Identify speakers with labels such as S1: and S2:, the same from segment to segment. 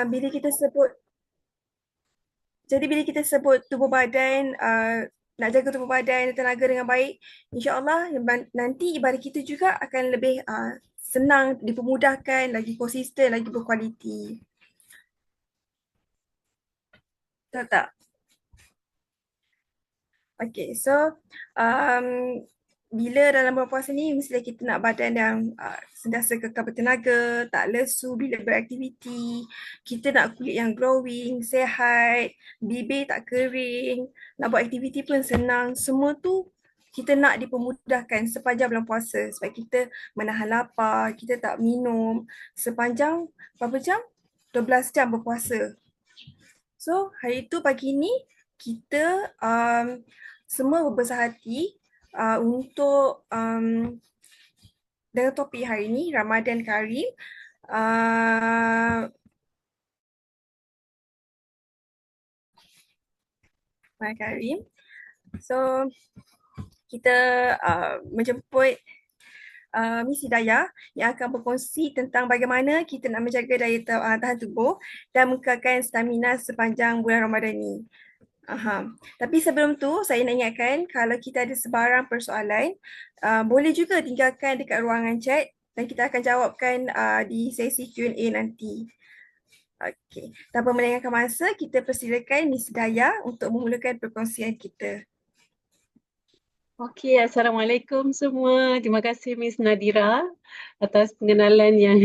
S1: Bila kita sebut, jadi bila kita sebut tubuh badan, nak jaga tubuh badan dan tenaga dengan baik, insya-Allah nanti ibadah kita juga akan lebih senang, dipermudahkan, lagi konsisten, lagi berkualiti. Tahu tak? Okay, so um, bila dalam bulan puasa ni mestilah kita nak badan yang sentiasa kekal bertenaga, tak lesu bila beraktiviti, kita nak kulit yang glowing, sehat, bibir tak kering, nak buat aktiviti pun senang. Semua tu kita nak dipermudahkan sepanjang bulan puasa sebab kita menahan lapar, kita tak minum sepanjang berapa jam? 12 jam berpuasa. So, hari tu pagi ni kita semua berbesar hati untuk dengan topik hari ni Ramadan Karim. Uh, Ramadan Karim. So, kita menjemput Miss Hidayah yang akan berkongsi tentang bagaimana kita nak menjaga daya tahan tubuh dan mengekalkan stamina sepanjang bulan Ramadan ni. Aha. Tapi sebelum tu, saya nak ingatkan kalau kita ada sebarang persoalan, boleh juga tinggalkan dekat ruangan chat dan kita akan jawabkan di sesi Q&A nanti. Okey. Tanpa melengahkan masa, kita persilakan Miss Daya untuk memulakan perkongsian kita.
S2: Okey, Assalamualaikum semua. Terima kasih Miss Nadira atas pengenalan yang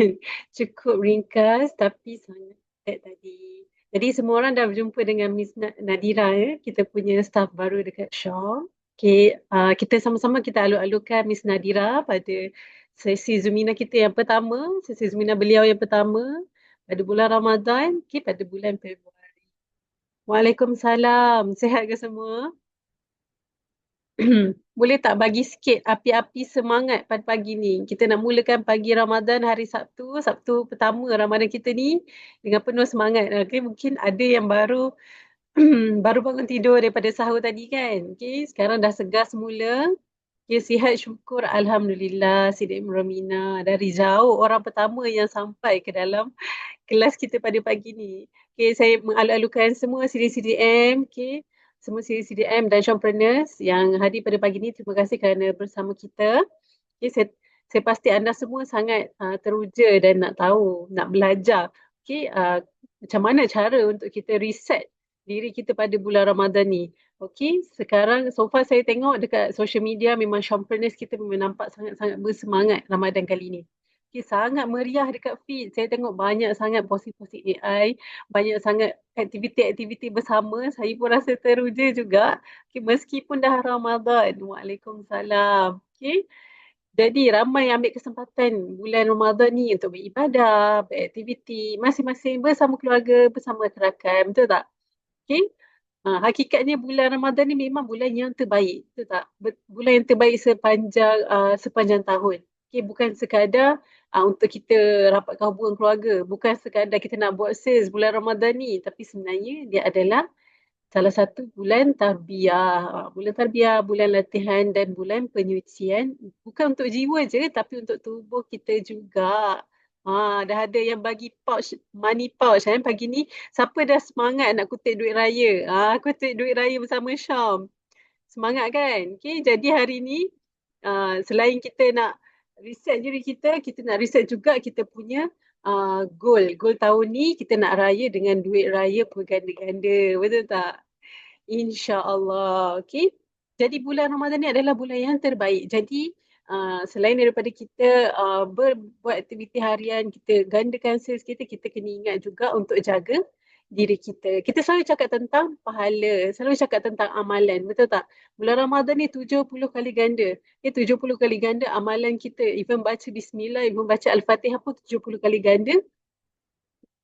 S2: cukup ringkas tapi sangat padat tadi. Jadi semua orang dah berjumpa dengan Miss Nadira ya. Kita punya staff baru dekat Shaw. Okey, kita sama-sama kita alu-alukan Miss Nadira pada sesi Zumina kita yang pertama, sesi Zumina beliau yang pertama pada bulan Ramadan, pada bulan Februari. Waalaikumsalam. Sihat ke semua? Boleh tak bagi sikit api-api semangat pada pagi ni? Kita nak mulakan pagi Ramadan hari Sabtu, Sabtu pertama Ramadan kita ni dengan penuh semangat. Okay, mungkin ada yang baru baru bangun tidur daripada sahur tadi kan. Okay, sekarang dah segar semula. Okay, sihat syukur Alhamdulillah. Sidik Romina dari jauh orang pertama yang sampai ke dalam kelas kita pada pagi ni. Okay, saya mengalu-alukan semua CDCDM, okay, semua CDCDM dan Showpreneurs yang hadir pada pagi ni. Terima kasih kerana bersama kita. Okay, saya pasti anda semua sangat teruja dan nak tahu, nak belajar. Okay, macam mana cara untuk kita reset diri kita pada bulan Ramadan ni. Okay, sekarang so far saya tengok dekat social media memang Showpreneurs kita memang nampak sangat-sangat bersemangat Ramadan kali ni. Okay, sangat meriah dekat feed. Saya tengok banyak sangat post-post AI, banyak sangat aktiviti-aktiviti bersama. Saya pun rasa teruja juga. Okay, meskipun dah Ramadan. Waalaikumsalam. Okay. Jadi ramai yang ambil kesempatan bulan Ramadan ni untuk beribadah, beraktiviti, masing-masing bersama keluarga, bersama rakan. Betul tak? Okay. Hakikatnya bulan Ramadan ni memang bulan yang terbaik. Betul tak? Bulan yang terbaik sepanjang tahun. Okay, bukan sekadar untuk kita rapatkan hubungan keluarga. Bukan sekadar kita nak buat sales bulan Ramadan ni. Tapi sebenarnya dia adalah salah satu bulan tarbiyah. Bulan tarbiyah, bulan latihan dan bulan penyucian. Bukan untuk jiwa je tapi untuk tubuh kita juga. Dah ada yang bagi pouch, money pouch kan pagi ni. Siapa dah semangat nak kutip duit raya? Kutip duit raya bersama Syam. Semangat kan? Okay, jadi hari ni selain kita nak reset diri kita, kita nak reset juga kita punya goal. Goal tahun ni kita nak raya dengan duit raya berganda-ganda. Betul tak? InsyaAllah. Okay. Jadi bulan Ramadan ni adalah bulan yang terbaik. Jadi selain daripada kita buat aktiviti harian, kita gandakan sales kita, kita kena ingat juga untuk jaga diri kita. Kita selalu cakap tentang pahala, selalu cakap tentang amalan, betul tak? Bulan Ramadan ni 70 kali ganda. 70 kali ganda amalan kita. Even baca Bismillah, even baca Al-Fatihah pun 70 kali ganda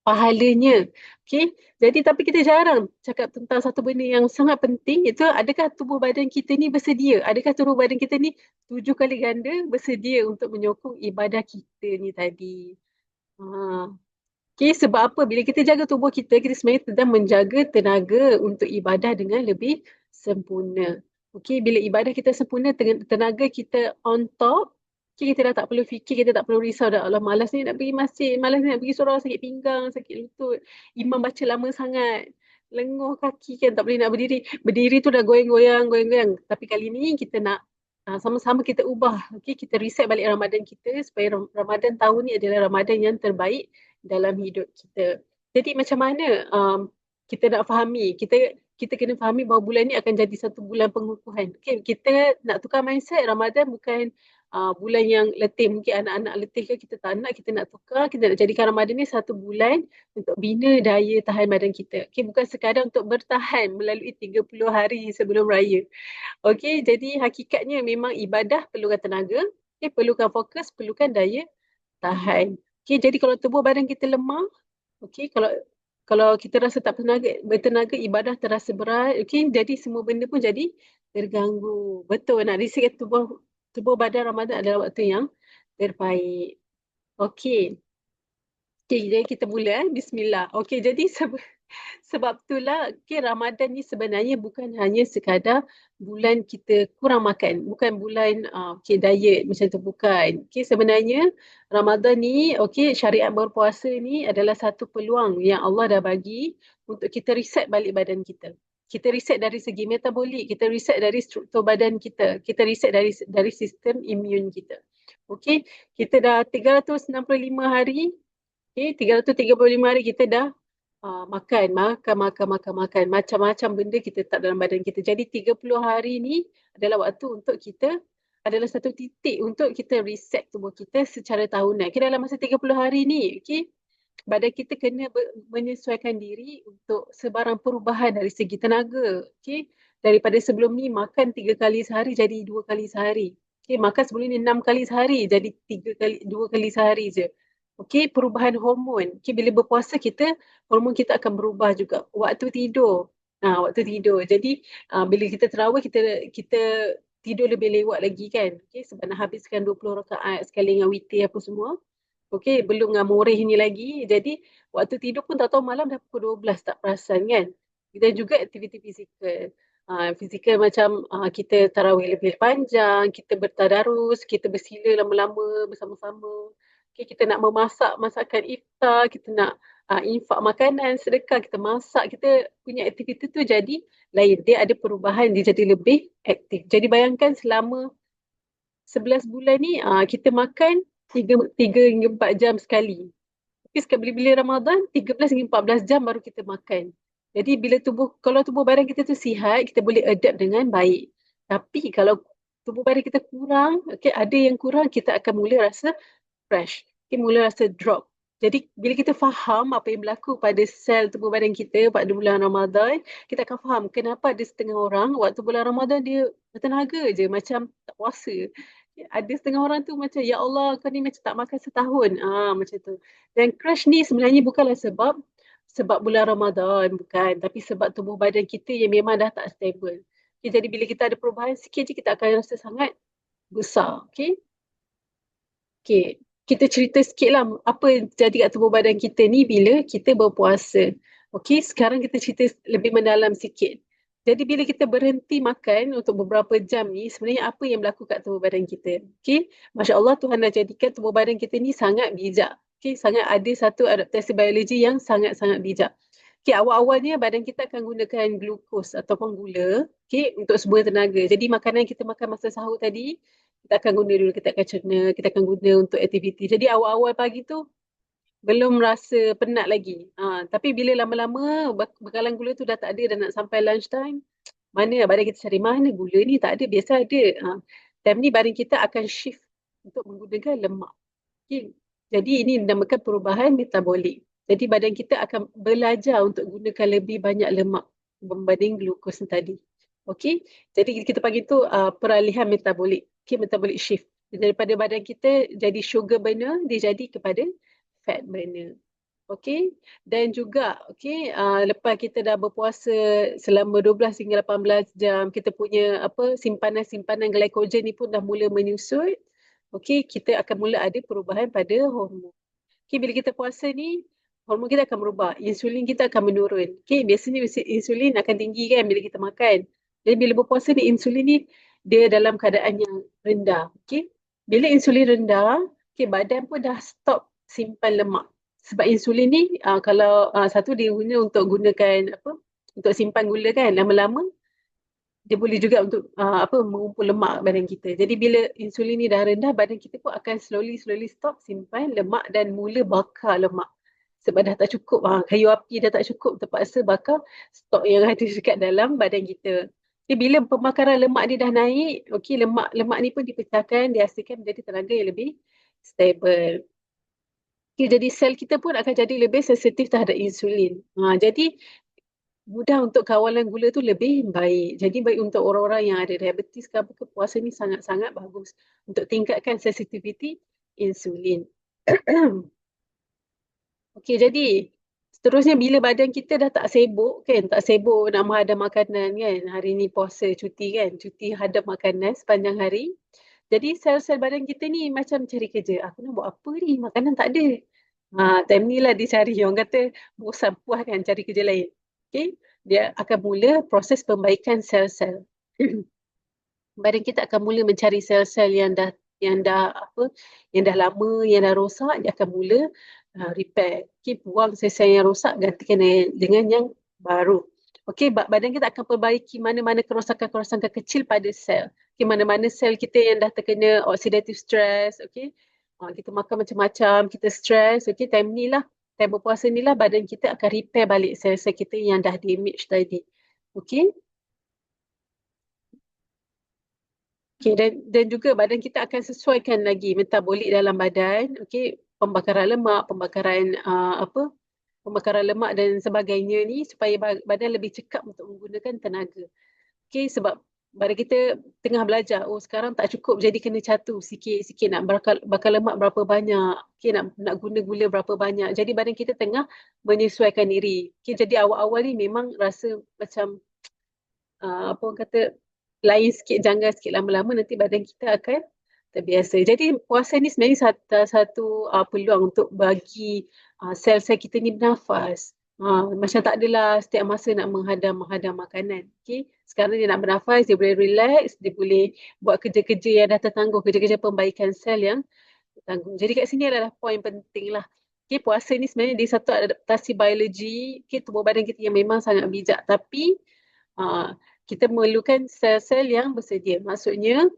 S2: pahalanya. Okay. Jadi tapi kita jarang cakap tentang satu benda yang sangat penting, itu adakah tubuh badan kita ni bersedia? Adakah tubuh badan kita ni 7 kali ganda bersedia untuk menyokong ibadah kita ni tadi? Okay, sebab apa? Bila kita jaga tubuh kita, kita sebenarnya sedang menjaga tenaga untuk ibadah dengan lebih sempurna. Okay, bila ibadah kita sempurna, tenaga kita on top, Kita dah tak perlu fikir, kita tak perlu risau dah. Allah malas ni nak pergi masjid, malas ni nak pergi surau, sakit pinggang, sakit lutut. Imam baca lama sangat. Lenguh kaki kan, tak boleh nak berdiri. Berdiri tu dah goyang-goyang, goyang-goyang. Tapi kali ni kita nak sama-sama kita ubah. Okay? Kita reset balik Ramadan kita supaya Ramadan tahun ni adalah Ramadan yang terbaik dalam hidup kita. Jadi macam mana kita nak fahami? Kita kena fahami bahawa bulan ni akan jadi satu bulan pengukuhan. Okay? Kita nak tukar mindset Ramadan bukan bulan yang letih, mungkin anak-anak letih kan, kita tak nak, kita nak tukar, kita nak jadikan Ramadan ni satu bulan untuk bina daya tahan badan kita. Okay, bukan sekadar untuk bertahan melalui 30 hari sebelum raya. Okay, jadi hakikatnya memang ibadah perlukan tenaga, okay, perlukan fokus, perlukan daya tahan. Okay, jadi kalau tubuh badan kita lemah, okay, kalau kita rasa tak bertenaga, ibadah terasa berat, okay, jadi semua benda pun jadi terganggu. Betul, nak reset tubuh badan Ramadan adalah waktu yang terbaik. Okey. Okay, jadi kita mula Bismillah. Okey, jadi sebab itulah okay, Ramadan ni sebenarnya bukan hanya sekadar bulan kita kurang makan. Bukan bulan okay, diet macam tu, bukan. Okay, sebenarnya Ramadan ni, okay, syariat berpuasa ni adalah satu peluang yang Allah dah bagi untuk kita reset balik badan kita. Kita reset dari segi metabolik, kita reset dari struktur badan kita, kita reset dari sistem imun kita. Okay, kita dah 365 hari, okay, 335 hari kita dah makan. Macam-macam benda kita letak dalam badan kita. Jadi 30 hari ni adalah waktu untuk kita, adalah satu titik untuk kita reset tubuh kita secara tahunan. Okay, dalam masa 30 hari ni, okay, badan kita kena menyesuaikan diri untuk sebarang perubahan dari segi tenaga. Okay, daripada sebelum ni makan 3 kali sehari jadi 2 kali sehari. Okay, makan sebelum ni 6 kali sehari jadi 2 kali sehari je. Okay, perubahan hormon. Okay, bila berpuasa hormon kita akan berubah juga. Waktu tidur. Waktu tidur. Jadi bila kita terawih, kita tidur lebih lewat lagi kan. Okay, sebab nak habiskan 20 rakaat sekali dengan witir apa semua. Okay, belum dengan moreh ni lagi. Jadi waktu tidur pun tak tahu malam dah pukul 12 tak perasan kan. Dan juga aktiviti fizikal. Fizikal macam kita tarawih lebih panjang, kita bertadarus, kita bersila lama-lama bersama-sama. Okay, kita nak memasak masakan iftar, kita nak infak makanan, sedekah, kita masak, kita punya aktiviti tu jadi lain. Dia ada perubahan, dia jadi lebih aktif. Jadi bayangkan selama 11 bulan ni kita makan 3 hingga 4 jam sekali. Tapi bila Ramadan, 13 hingga 14 jam baru kita makan. Jadi kalau tubuh badan kita tu sihat, kita boleh adapt dengan baik. Tapi kalau tubuh badan kita kurang, okay, ada yang kurang, kita akan mula rasa crash. Okay, mula rasa drop. Jadi bila kita faham apa yang berlaku pada sel tubuh badan kita pada bulan Ramadan, kita akan faham kenapa ada setengah orang waktu bulan Ramadan dia bertenaga je macam tak puasa. Ada setengah orang tu macam, ya Allah, kau ni macam tak makan setahun. Macam tu. Dan crash ni sebenarnya bukanlah sebab bulan Ramadan, bukan. Tapi sebab tubuh badan kita yang memang dah tak stable. Okay, jadi bila kita ada perubahan sikit je, kita akan rasa sangat besar. Okay. Okay, kita cerita sikit lah apa yang terjadi kat tubuh badan kita ni bila kita berpuasa. Okay, sekarang kita cerita lebih mendalam sikit. Jadi bila kita berhenti makan untuk beberapa jam ni, sebenarnya apa yang berlaku kat tubuh badan kita? Okay, Masya Allah, Tuhan dah jadikan tubuh badan kita ni sangat bijak. Okay, sangat ada satu adaptasi biologi yang sangat-sangat bijak. Okay, awal-awalnya badan kita akan gunakan glukos ataupun gula, okay, untuk sebuah tenaga. Jadi makanan yang kita makan masa sahur tadi, kita akan guna dulu, kita akan cerna, kita akan guna untuk aktiviti. Jadi awal-awal pagi tu belum rasa penat lagi. Tapi bila lama-lama bekalan gula tu dah tak ada, dah nak sampai lunch time, mana badan kita cari mana gula ni, tak ada, biasa ada. Time ni badan kita akan shift untuk menggunakan lemak. Okay. Jadi ini dinamakan perubahan metabolik. Jadi badan kita akan belajar untuk gunakan lebih banyak lemak berbanding glukos tadi. Okey. Jadi kita panggil tu peralihan metabolik. Okay, metabolic shift. Daripada badan kita jadi sugar burner, dia jadi kepada fat burner. Okey. Dan juga lepas kita dah berpuasa selama 12 hingga 18 jam, kita punya simpanan-simpanan glycogen ni pun dah mula menyusut. Okey, kita akan mula ada perubahan pada hormon. Okey, bila kita puasa ni, hormon kita akan berubah. Insulin kita akan menurun. Okey, biasanya insulin akan tinggi kan bila kita makan. Jadi bila berpuasa ni, insulin ni dia dalam keadaan yang rendah. Okey. bila insulin rendah, okay, badan pun dah stop simpan lemak. Sebab insulin ni kalau satu dia guna untuk gunakan apa? Untuk simpan gula kan. Lama-lama dia boleh juga untuk mengumpul lemak badan kita. Jadi bila insulin ni dah rendah, badan kita pun akan slowly stop simpan lemak dan mula bakar lemak. Sebab dah tak cukup, kayu api dah tak cukup, terpaksa bakar stok yang ada dekat dalam badan kita. Jadi bila pembakaran lemak dia dah naik, okey, lemak ni pun dipecahkan, dihasilkan menjadi tenaga yang lebih stable. Okay, jadi sel kita pun akan jadi lebih sensitif terhadap insulin. Jadi mudah untuk kawalan gula tu lebih baik. Jadi baik untuk orang-orang yang ada diabetes ke apa ke, puasa ni sangat-sangat bagus untuk tingkatkan sensitiviti insulin. Okey, jadi seterusnya bila badan kita dah tak sibuk kan, tak sibuk nak menghadam makanan kan, hari ni puasa, cuti kan, cuti hadam makanan sepanjang hari. Jadi sel-sel badan kita ni macam cari kerja. Aku nak buat apa ni? Makanan tak ada. Time ni lah dia cari. Orang kata bosan, puas kan cari kerja lain. Okay? Dia akan mula proses pembaikan sel-sel. Badan kita akan mula mencari sel-sel yang dah lama, yang dah rosak, dia akan mula repair. Okay, buang sel-sel yang rosak, gantikan dengan yang baru. Okay, badan kita akan perbaiki mana-mana kerosakan-kerosakan kecil pada sel. Okay, mana-mana sel kita yang dah terkena oxidative stress, okay, kita makan macam-macam, kita stress, okay, time berpuasa ni lah badan kita akan repair balik sel-sel kita yang dah damage tadi. Okay. Okay, dan juga badan kita akan sesuaikan lagi metabolik dalam badan, okay, pembakaran lemak, pembakaran lemak dan sebagainya ni supaya badan lebih cekap untuk menggunakan tenaga. Okay, sebab badan kita tengah belajar, sekarang tak cukup jadi kena catur sikit-sikit nak bakar lemak berapa banyak, okay, nak guna gula berapa banyak. Jadi badan kita tengah menyesuaikan diri. Okay, jadi awal-awal ni memang rasa macam apa orang kata lain sikit, janggal sikit, lama-lama nanti badan kita akan terbiasa. Jadi puasa ni sebenarnya satu peluang untuk bagi sel-sel kita ni bernafas. Macam tak adalah setiap masa nak menghadam makanan. Okay? Sekarang dia nak bernafas, dia boleh relax, dia boleh buat kerja-kerja yang dah tertangguh, kerja-kerja pembaikan sel yang tertangguh. Jadi kat sini adalah poin penting lah. Okay, puasa ni sebenarnya dia satu adaptasi biologi, okay, tubuh badan kita yang memang sangat bijak. Tapi kita memerlukan sel-sel yang bersedia. Maksudnya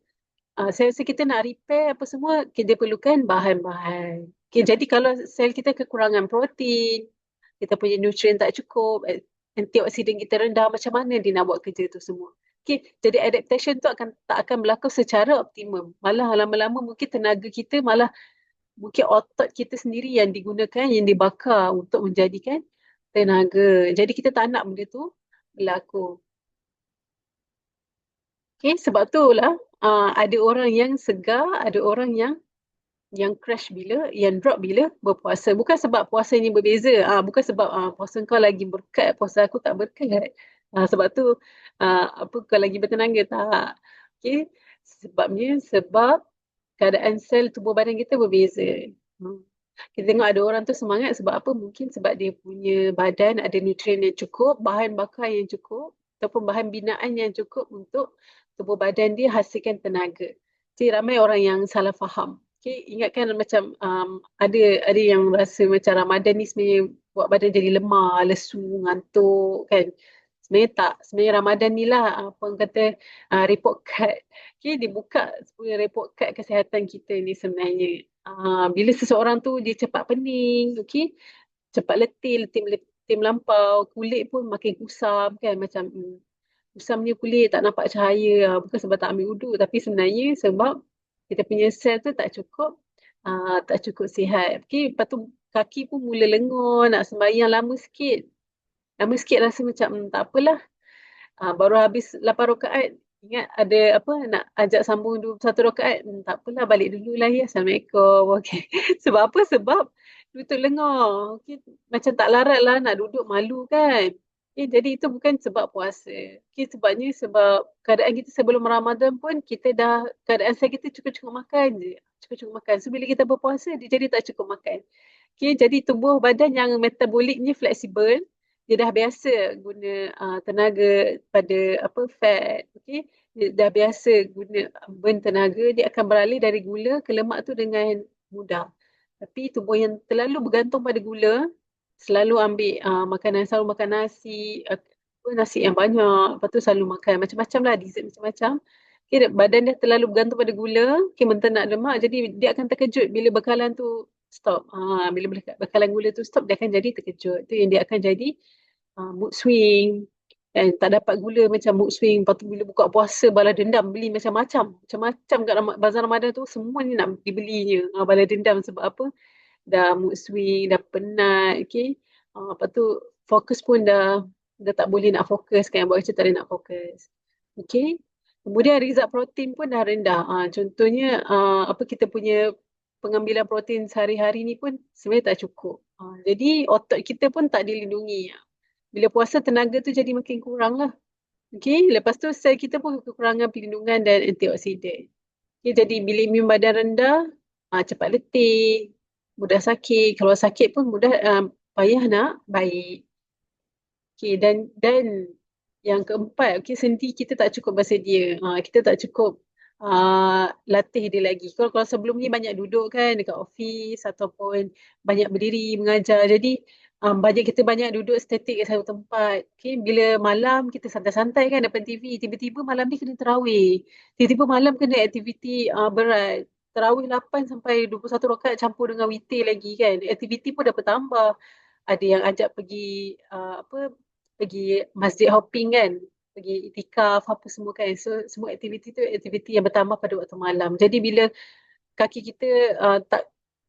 S2: sel-sel kita nak repair apa semua, kita perlukan bahan-bahan. Okay, jadi kalau sel kita kekurangan protein, kita punya nutrien tak cukup, antioksidan kita rendah, macam mana dia nak buat kerja tu semua? Okay, jadi adaptation tu tak akan berlaku secara optimum. Malah lama-lama mungkin tenaga kita, malah mungkin otot kita sendiri yang digunakan, yang dibakar untuk menjadikan tenaga. Jadi kita tak nak benda tu berlaku. Okay, sebab tu lah ada orang yang segar, ada orang yang crash yang drop bila berpuasa. Bukan sebab puasa ni berbeza. Bukan sebab puasa kau lagi berkat, puasa aku tak berkat. Sebab tu kau lagi bertenaga, tak. Okay, sebab keadaan sel tubuh badan kita berbeza. Kita tengok ada orang tu semangat sebab apa? Mungkin sebab dia punya badan ada nutrien yang cukup, bahan bakar yang cukup, ataupun bahan binaan yang cukup untuk tubuh badan dia hasilkan tenaga. Jadi ramai orang yang salah faham. Okay, ingatkan macam ada yang rasa macam Ramadan ni sebenarnya buat badan jadi lemah, lesu, ngantuk kan. Sebenarnya tak. Sebenarnya Ramadan ni lah apa orang kata report card. Okay, dia buka sebenarnya report card kesihatan kita ni sebenarnya. Bila seseorang tu dia cepat pening, okay, cepat letih melampau, kulit pun makin kusam kan, macam kusamnya kulit, tak nampak cahaya, bukan sebab tak ambil wuduk, tapi sebenarnya sebab kita punya sel tu tak cukup sihat. Okay, lepas tu kaki pun mula lengur, nak sembahyang lama sikit rasa macam tak apalah. Baru habis 8 rakaat, ingat ada apa nak ajak sambung 21 rakaat, tak apalah balik dulu lah ya, Assalamualaikum. Okay. Sebab apa? Sebab lutut lengar. Okay. Macam tak larat lah nak duduk, malu kan. Okay. Jadi itu bukan sebab puasa. Okay. Sebab keadaan kita sebelum Ramadan pun keadaan saya kita cukup-cukup makan je. Cukup-cukup makan. So bila kita berpuasa dia jadi tak cukup makan. Okay. Jadi tubuh badan yang metaboliknya fleksibel, dia dah biasa guna tenaga pada fat, okay? dia dah biasa guna tenaga, dia akan beralih dari gula ke lemak tu dengan mudah. Tapi tubuh yang terlalu bergantung pada gula, selalu ambil makanan, selalu makan nasi, nasi yang banyak, lepas tu selalu makan macam-macam lah, dessert macam-macam. Okay, badan dia terlalu bergantung pada gula, okay, mentenak lemak, jadi dia akan terkejut bila bekalan tu stop. Bila bekalan gula tu stop, dia akan jadi terkejut. Tu yang dia akan jadi mood swing, kan tak dapat gula macam mood swing. Lepas tu bila buka puasa balas dendam beli macam-macam kat bazar Ramadan tu semua ni nak dibelinya, balas dendam sebab apa, dah mood swing, dah penat, okay. Lepas tu fokus pun dah tak boleh nak fokus kan, buat kerja tak boleh nak fokus, okay. Kemudian result protein pun dah rendah. Contohnya apa, kita punya pengambilan protein sehari-hari ni pun sebenarnya tak cukup. Jadi otot kita pun tak dilindungi. Bila puasa tenaga tu jadi makin kurang lah. Okay, lepas tu sel kita pun kekurangan perlindungan dan antioksidan. Okay, jadi bila imun badan rendah, cepat letih, mudah sakit. Kalau sakit pun mudah payah nak baik. Okay, dan yang keempat, okay, sendi kita tak cukup bersedia. Kita tak cukup latih dia lagi. Kalau sebelum ni banyak duduk kan dekat office ataupun banyak berdiri mengajar. Jadi bajet kita banyak duduk statik kat satu tempat. Okay, bila malam kita santai-santai kan depan TV. Tiba-tiba malam ni kena tarawih. Tiba-tiba malam kena aktiviti berat. Tarawih 8 sampai 21 rakaat campur dengan witir lagi kan. Aktiviti pun dah bertambah. Ada yang ajak pergi pergi masjid hopping kan, pergi itikaf apa semua kan. So semua aktiviti tu aktiviti yang bertambah pada waktu malam. Jadi bila kaki kita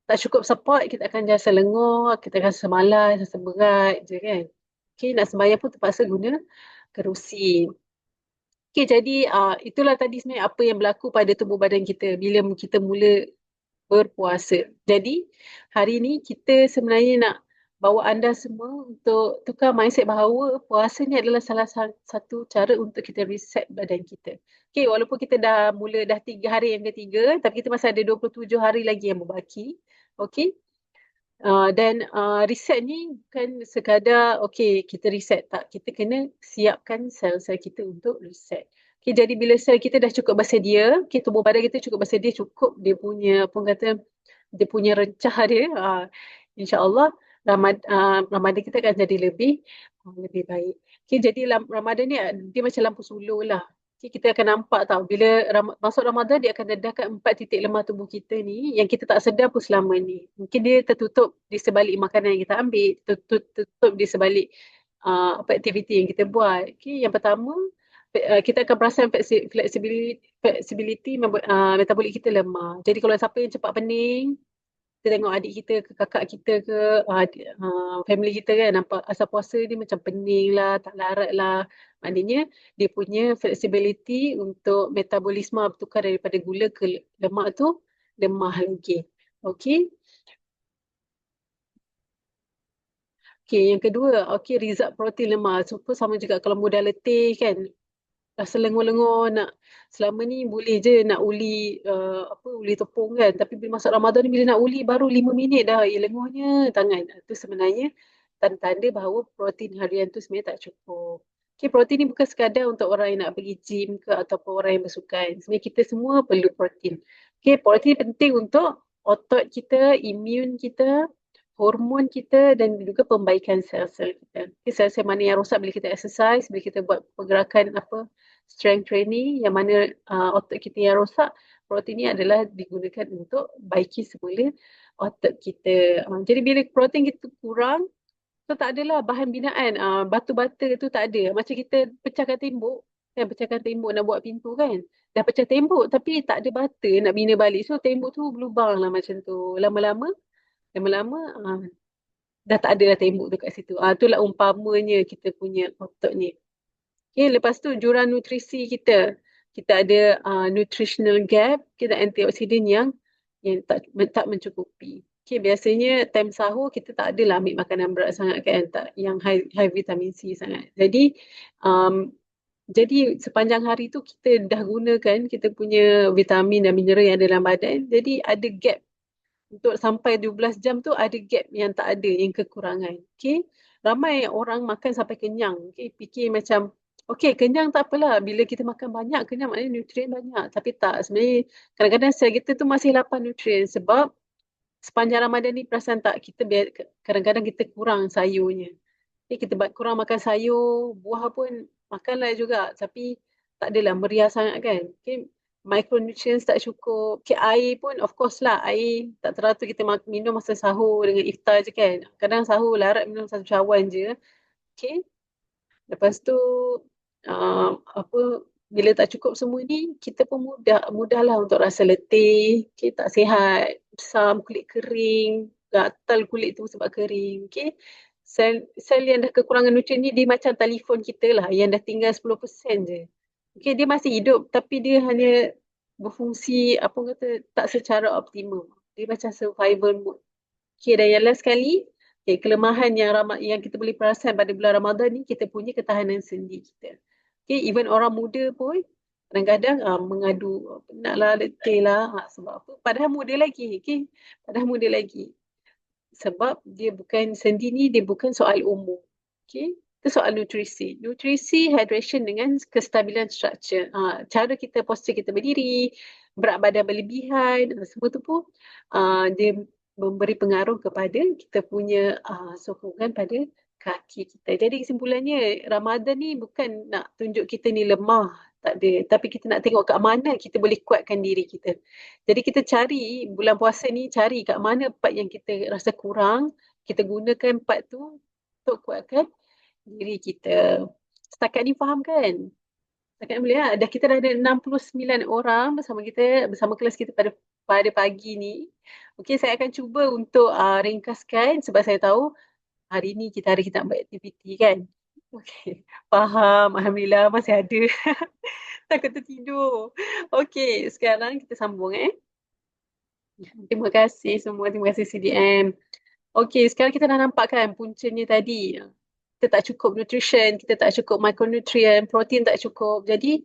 S2: tak cukup support, kita akan rasa lengur, kita akan rasa malas, rasa berat je kan. Okay, nak sembahyang pun terpaksa guna kerusi. Okay, jadi itulah tadi sebenarnya apa yang berlaku pada tubuh badan kita bila kita mula berpuasa. Jadi hari ni kita sebenarnya nak bawa anda semua untuk tukar mindset bahawa puasa ni adalah salah satu cara untuk kita reset badan kita. Okay, walaupun kita dah 3 hari yang ketiga, tapi kita masih ada 27 hari lagi yang berbaki. Okay. Dan reset ni bukan sekadar okay kita reset, tak, kita kena siapkan sel-sel kita untuk reset. Okay, jadi bila sel kita dah cukup bersedia, okay, tubuh badan kita cukup bersedia, cukup dia punya apa kata, dia punya rencah dia, insya-Allah Ramadan kita akan jadi lebih baik. Okay, jadi Ramadan ni dia macam lampu sulur lah. Okay, kita akan nampak tau bila masuk Ramadan, dia akan dedahkan 4 titik lemah tubuh kita ni yang kita tak sedar pun selama ni. Mungkin dia tertutup di sebalik makanan yang kita ambil, tertutup di sebalik aktiviti yang kita buat. Okay, yang pertama, kita akan perasan flexibility metabolik kita lemah. Jadi kalau siapa yang cepat pening, kita tengok adik kita ke kakak kita ke family kita kan, nampak asal puasa dia macam pening lah, tak larat lah. Maknanya dia punya flexibility untuk metabolisme bertukar daripada gula ke lemak tu lemah lagi. Okay. Okay, yang kedua, okay, result protein lemah. So, sama juga kalau mudah letih kan, rasa lengur-lengur nak, selama ni boleh je nak uli tepung kan, tapi bila masuk Ramadan ni bila nak uli baru 5 minit dah lenguhnya tangan. Itu sebenarnya tanda-tanda bahawa protein harian tu sebenarnya tak cukup. Okay, protein ni bukan sekadar untuk orang yang nak pergi gym ke ataupun orang yang bersukan. Sebenarnya kita semua perlu protein. Okay, protein penting untuk otot kita, imun kita, hormon kita dan juga pembaikan sel-sel kita. Okay, sel-sel mana yang rosak bila kita exercise, bila kita buat pergerakan strength training, yang mana otot kita yang rosak, protein ni adalah digunakan untuk baiki semula otot kita. Jadi bila protein kita kurang, so tak adalah bahan binaan, batu bata tu tak ada. Macam kita pecahkan tembok, kan, pecahkan tembok nak buat pintu kan. Dah pecah tembok tapi tak ada bata nak bina balik. So tembok tu berlubang lah macam tu. Lama-lama dah tak ada dah tembok tu kat situ. Itulah umpamanya kita punya otot ni. Okay, lepas tu jurang nutrisi kita. Kita ada nutritional gap, kita antioksidan yang tak mencukupi. Okay, biasanya time sahur kita tak adalah ambil makanan berat sangat kan, tak yang high vitamin C sangat. Jadi sepanjang hari tu kita dah gunakan kita punya vitamin dan mineral yang ada dalam badan. Jadi ada gap untuk sampai 12 jam tu, ada gap yang tak ada, yang kekurangan. Okay. Ramai orang makan sampai kenyang. Okay. Fikir macam Okey, kenyang tak apalah. Bila kita makan banyak, kenyang maknanya nutrien banyak. Tapi tak, sebenarnya kadang-kadang sel kita tu masih lapar nutrien sebab sepanjang Ramadan ni perasan tak kita kadang-kadang kita kurang sayurnya. Kita kurang makan sayur, buah pun makanlah juga tapi tak adalah meriah sangat kan. Micronutrients tak cukup. Air pun of course lah, air tak teratur kita minum masa sahur dengan iftar je kan. Kadang sahur larat minum satu cawan je. Okay. Lepas tu apa bila tak cukup semua ni kita pun mudahlah untuk rasa letih, okay, tak sihat, besam, kulit kering, gatal kulit tu sebab kering. Okay. Sel yang dah kekurangan nutrien ni dia macam telefon kita lah yang dah tinggal 10% je. Okay, dia masih hidup tapi dia hanya berfungsi apa kata tak secara optimum. Dia macam survival mode. Okay, dan yang last sekali, okay, kelemahan yang kita boleh perasan pada bulan Ramadan ni, kita punya ketahanan sendi kita. Okay, even orang muda pun kadang-kadang mengadu, penatlah, letih lah, sebab apa? Padahal muda lagi, okay? Padahal muda lagi. Sebab sendi ni dia bukan soal umur. Okay? Itu soal nutrisi. Nutrisi, hydration dengan kestabilan struktur. Cara kita, postur kita berdiri, berat badan berlebihan, semua tu pun dia memberi pengaruh kepada kita punya sokongan pada kaki kita. Jadi kesimpulannya, Ramadan ni bukan nak tunjuk kita ni lemah, tak ada. Tapi kita nak tengok kat mana kita boleh kuatkan diri kita. Jadi kita cari bulan puasa ni cari kat mana part yang kita rasa kurang, kita gunakan part tu untuk kuatkan diri kita. Setakat ni faham kan? Setakat ni boleh lah. Kita dah ada 69 orang bersama kelas kita pada pagi ni. Okey, saya akan cuba untuk ringkaskan sebab saya tahu hari ni hari kita nak buat aktiviti kan. Okey, faham. Alhamdulillah masih ada. Takut tertidur. Okey, sekarang kita sambung Terima kasih semua. Terima kasih CDM. Okey, sekarang kita dah nampak kan puncanya tadi. Kita tak cukup nutrition, kita tak cukup micronutrient, protein tak cukup. Jadi,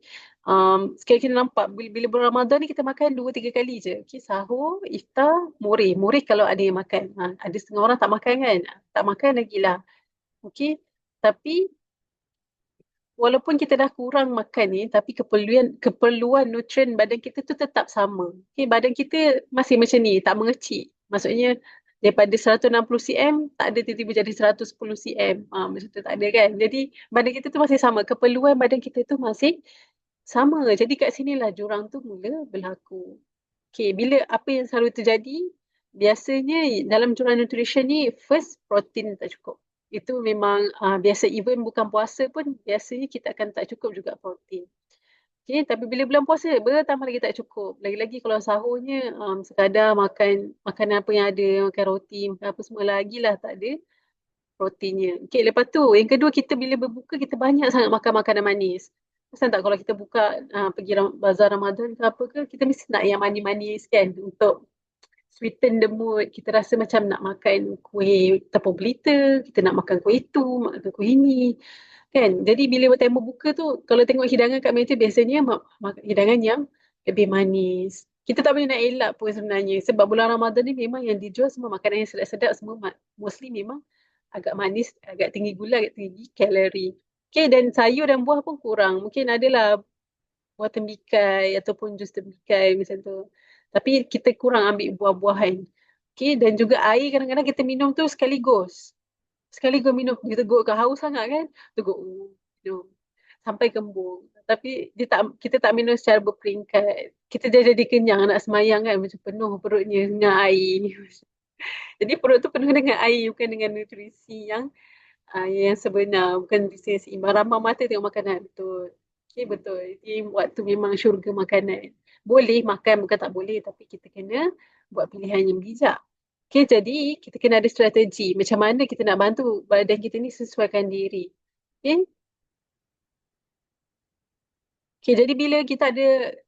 S2: sekarang kita nampak bila bulan Ramadan ni kita makan 2-3 kali je. Okey, sahur, iftar, moreh. Moreh kalau ada yang makan. Ada setengah orang tak makan kan? Tak makan lagi lah. Okey, tapi walaupun kita dah kurang makan ni, tapi keperluan nutrien badan kita tu tetap sama. Okay, badan kita masih macam ni, tak mengecil. Maksudnya daripada 160 cm, tak ada tiba-tiba jadi 110 cm. Macam tu tak ada kan. Jadi badan kita tu masih sama. Keperluan badan kita tu masih sama. Jadi kat sinilah jurang tu mula berlaku. Okay, bila apa yang selalu terjadi, biasanya dalam jurang nutrition ni, first protein tak cukup. Itu memang biasa, even bukan puasa pun biasanya kita akan tak cukup juga protein. Okay, tapi bila bulan puasa bertambah lagi tak cukup. Lagi-lagi kalau sahurnya sekadar makan makanan apa yang ada, makan roti, makan apa semua lagi lah tak ada proteinnya. Okay, lepas tu yang kedua kita bila berbuka kita banyak sangat makan makanan manis. Pasal tak kalau kita buka pergi bazar Ramadan ke apa ke, kita mesti nak yang manis-manis kan untuk sweeten the mood. Kita rasa macam nak makan kuih tepung pelita, kita nak makan kuih itu, makan kuih ini. Kan? Jadi bila time buka tu, kalau tengok hidangan kat meja biasanya hidangan yang lebih manis. Kita tak boleh nak elak pun sebenarnya. Sebab bulan Ramadan ni memang yang dijual semua makanan yang sedap-sedap semua mostly memang agak manis, agak tinggi gula, agak tinggi kalori. Okay, dan sayur dan buah pun kurang. Mungkin adalah buah tembikai ataupun jus tembikai macam tu. Tapi kita kurang ambil buah-buahan. Okay, dan juga air kadang-kadang kita minum tu sekaligus. Sekaligus minum. Kita teguk ke haus sangat kan. Teguk, minum. Sampai kembung. Tapi kita tak minum secara berperingkat. Kita jadi kenyang nak semayang kan. Macam penuh perutnya dengan air. Jadi perut tu penuh dengan air. Bukan dengan nutrisi yang sebenar. Bukan nutrisi yang seimbang. Ramah mata tengok makanan. Betul. Okay, betul. Jadi waktu memang syurga makanan. Boleh makan, bukan tak boleh. Tapi kita kena buat pilihan yang bijak. Okay, jadi kita kena ada strategi. Macam mana kita nak bantu badan kita ni sesuaikan diri. Okay. Okay, jadi bila kita ada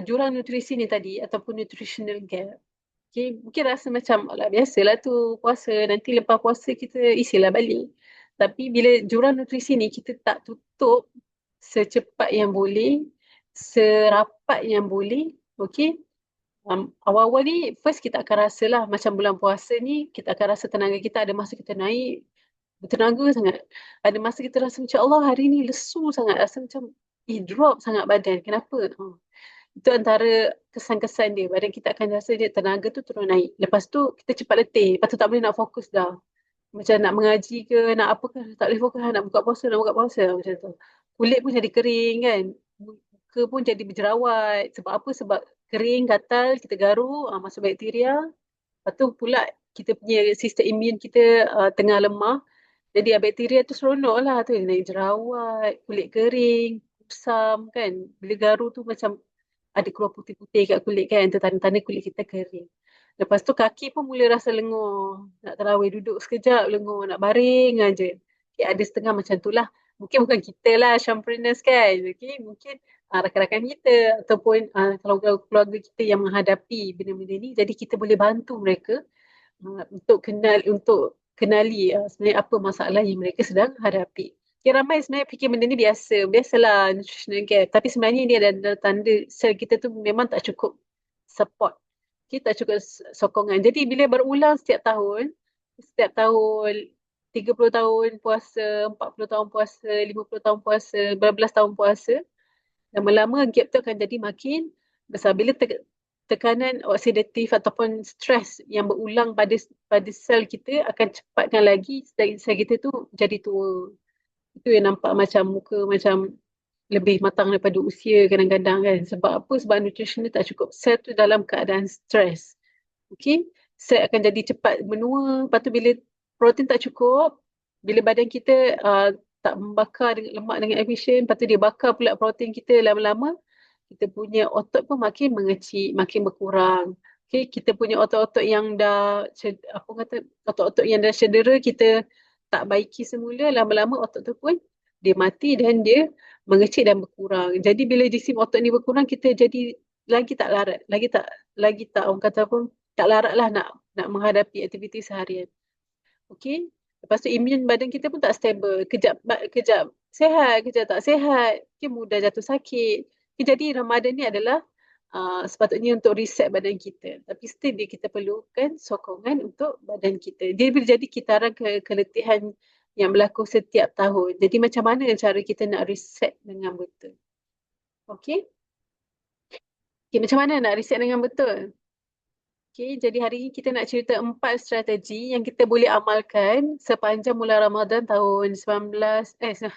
S2: jurang nutrisi ni tadi ataupun nutritional gap. Okay, mungkin rasa macam alah biasalah tu puasa. Nanti lepas puasa kita isilah balik. Tapi bila jurang nutrisi ni kita tak tutup secepat yang boleh, serapat yang boleh, okay. Awal-awal ni first kita akan rasa lah macam bulan puasa ni kita akan rasa tenaga kita ada masa kita naik bertenaga sangat. Ada masa kita rasa macam Allah hari ni lesu sangat, rasa macam drop sangat badan. Kenapa? Itu antara kesan-kesan dia. Badan kita akan rasa dia tenaga tu turun naik. Lepas tu kita cepat letih. Lepas tu tak boleh nak fokus dah. Macam nak mengaji ke, nak apa ke, tak boleh fokus, nak buka puasa, nak buka puasa macam tu. Kulit pun jadi kering kan. Muka pun jadi berjerawat. Sebab apa? Sebab kering, gatal, kita garu, masuk bakteria. Lepas tu pula kita punya sistem imun kita tengah lemah. Jadi bakteria tu seronok lah tu. Naik jerawat, kulit kering, kusam kan. Bila garu tu macam ada keluar putih-putih kat kulit kan. Tu tanda-tanda kulit kita kering. Lepas tu kaki pun mula rasa lengur. Nak terawih duduk sekejap lengur. Nak baring aja. Okay, ada setengah macam tu lah. Mungkin bukan kita lah Shampreneurs kan. Okay, mungkin rakan-rakan kita ataupun kalau keluarga kita yang menghadapi benda-benda ni. Jadi kita boleh bantu mereka untuk kenali sebenarnya apa masalah yang mereka sedang hadapi. Okay, ramai sebenarnya fikir benda ni biasa. Biasalah nutritional care. Tapi sebenarnya dia ada tanda sel kita tu memang tak cukup support. Okay, tak cukup sokongan. Jadi bila berulang setiap tahun 30 tahun puasa, 40 tahun puasa, 50 tahun puasa, berbelas tahun puasa, lama-lama gap tu akan jadi makin besar. Bila tekanan oksidatif ataupun stres yang berulang pada sel kita akan cepatkan lagi sel kita tu jadi tua. Itu yang nampak macam muka macam lebih matang daripada usia kadang-kadang kan. Sebab apa? Sebab nutrition dia tak cukup. Sel tu dalam keadaan stres. Okay? Sel akan jadi cepat menua. Lepas tu bila protein tak cukup, bila badan kita tak membakar lemak dengan efisien, lepas tu dia bakar pula protein kita lama-lama, kita punya otot pun makin mengecil, makin berkurang. Okay, kita punya otot-otot yang dah, apa kata, otot-otot yang dah cedera, kita tak baiki semula, lama-lama otot tu pun dia mati dan dia mengecil dan berkurang. Jadi bila jisim otot ni berkurang, kita jadi lagi tak larat, lagi tak orang kata pun tak larat lah nak menghadapi aktiviti seharian. Okay. Lepas tu imun badan kita pun tak stable. Kejap sihat, kejap tak sihat. Okay, mudah jatuh sakit. Okay, jadi Ramadan ni adalah sepatutnya untuk reset badan kita. Tapi still kita perlukan sokongan untuk badan kita. Dia boleh jadi kitaran keletihan yang berlaku setiap tahun. Jadi macam mana cara kita nak reset dengan betul? Okay. Okay, macam mana nak reset dengan betul? Okay, jadi hari ini kita nak cerita 4 strategi yang kita boleh amalkan sepanjang bulan Ramadan tahun 1447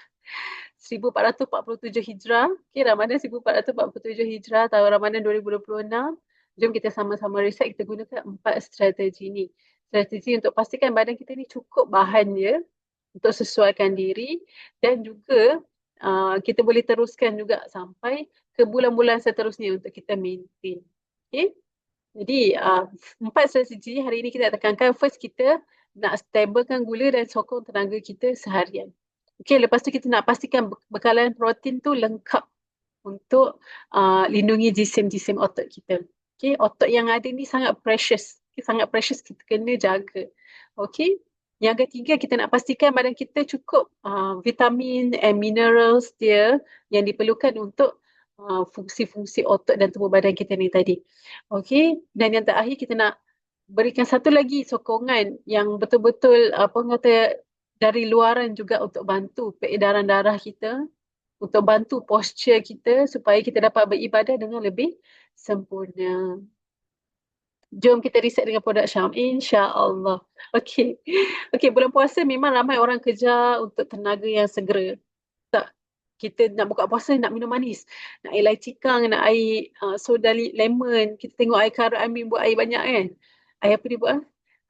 S2: Hijrah. Okay, Ramadan 1447 Hijrah, tahun Ramadan 2026. Jom kita sama-sama reset, kita gunakan 4 strategi ni. Strategi untuk pastikan badan kita ni cukup bahan dia untuk sesuaikan diri dan juga kita boleh teruskan juga sampai ke bulan-bulan seterusnya untuk kita maintain. Okay. Jadi 4 strategi hari ini kita tekankan. First, kita nak stablekan gula dan sokong tenaga kita seharian. Okay, lepas tu kita nak pastikan bekalan protein tu lengkap untuk lindungi jisim-jisim otot kita. Okay, otot yang ada ni sangat precious. Okay, sangat precious, kita kena jaga. Okay, yang ketiga kita nak pastikan badan kita cukup vitamin and minerals dia yang diperlukan untuk fungsi-fungsi otot dan tubuh badan kita ni tadi. Okey, dan yang terakhir kita nak berikan satu lagi sokongan yang betul-betul apa kata dari luaran juga untuk bantu peredaran darah kita, untuk bantu posture kita supaya kita dapat beribadah dengan lebih sempurna. Jom kita reset dengan produk Syam, insya-Allah. Okey. Okey, bulan puasa memang ramai orang kejar untuk tenaga yang segera. Tak, kita nak buka puasa nak minum manis, nak air lai kang, nak air soda lemon, kita tengok air Kara Amin buat air banyak kan, air apa dia buat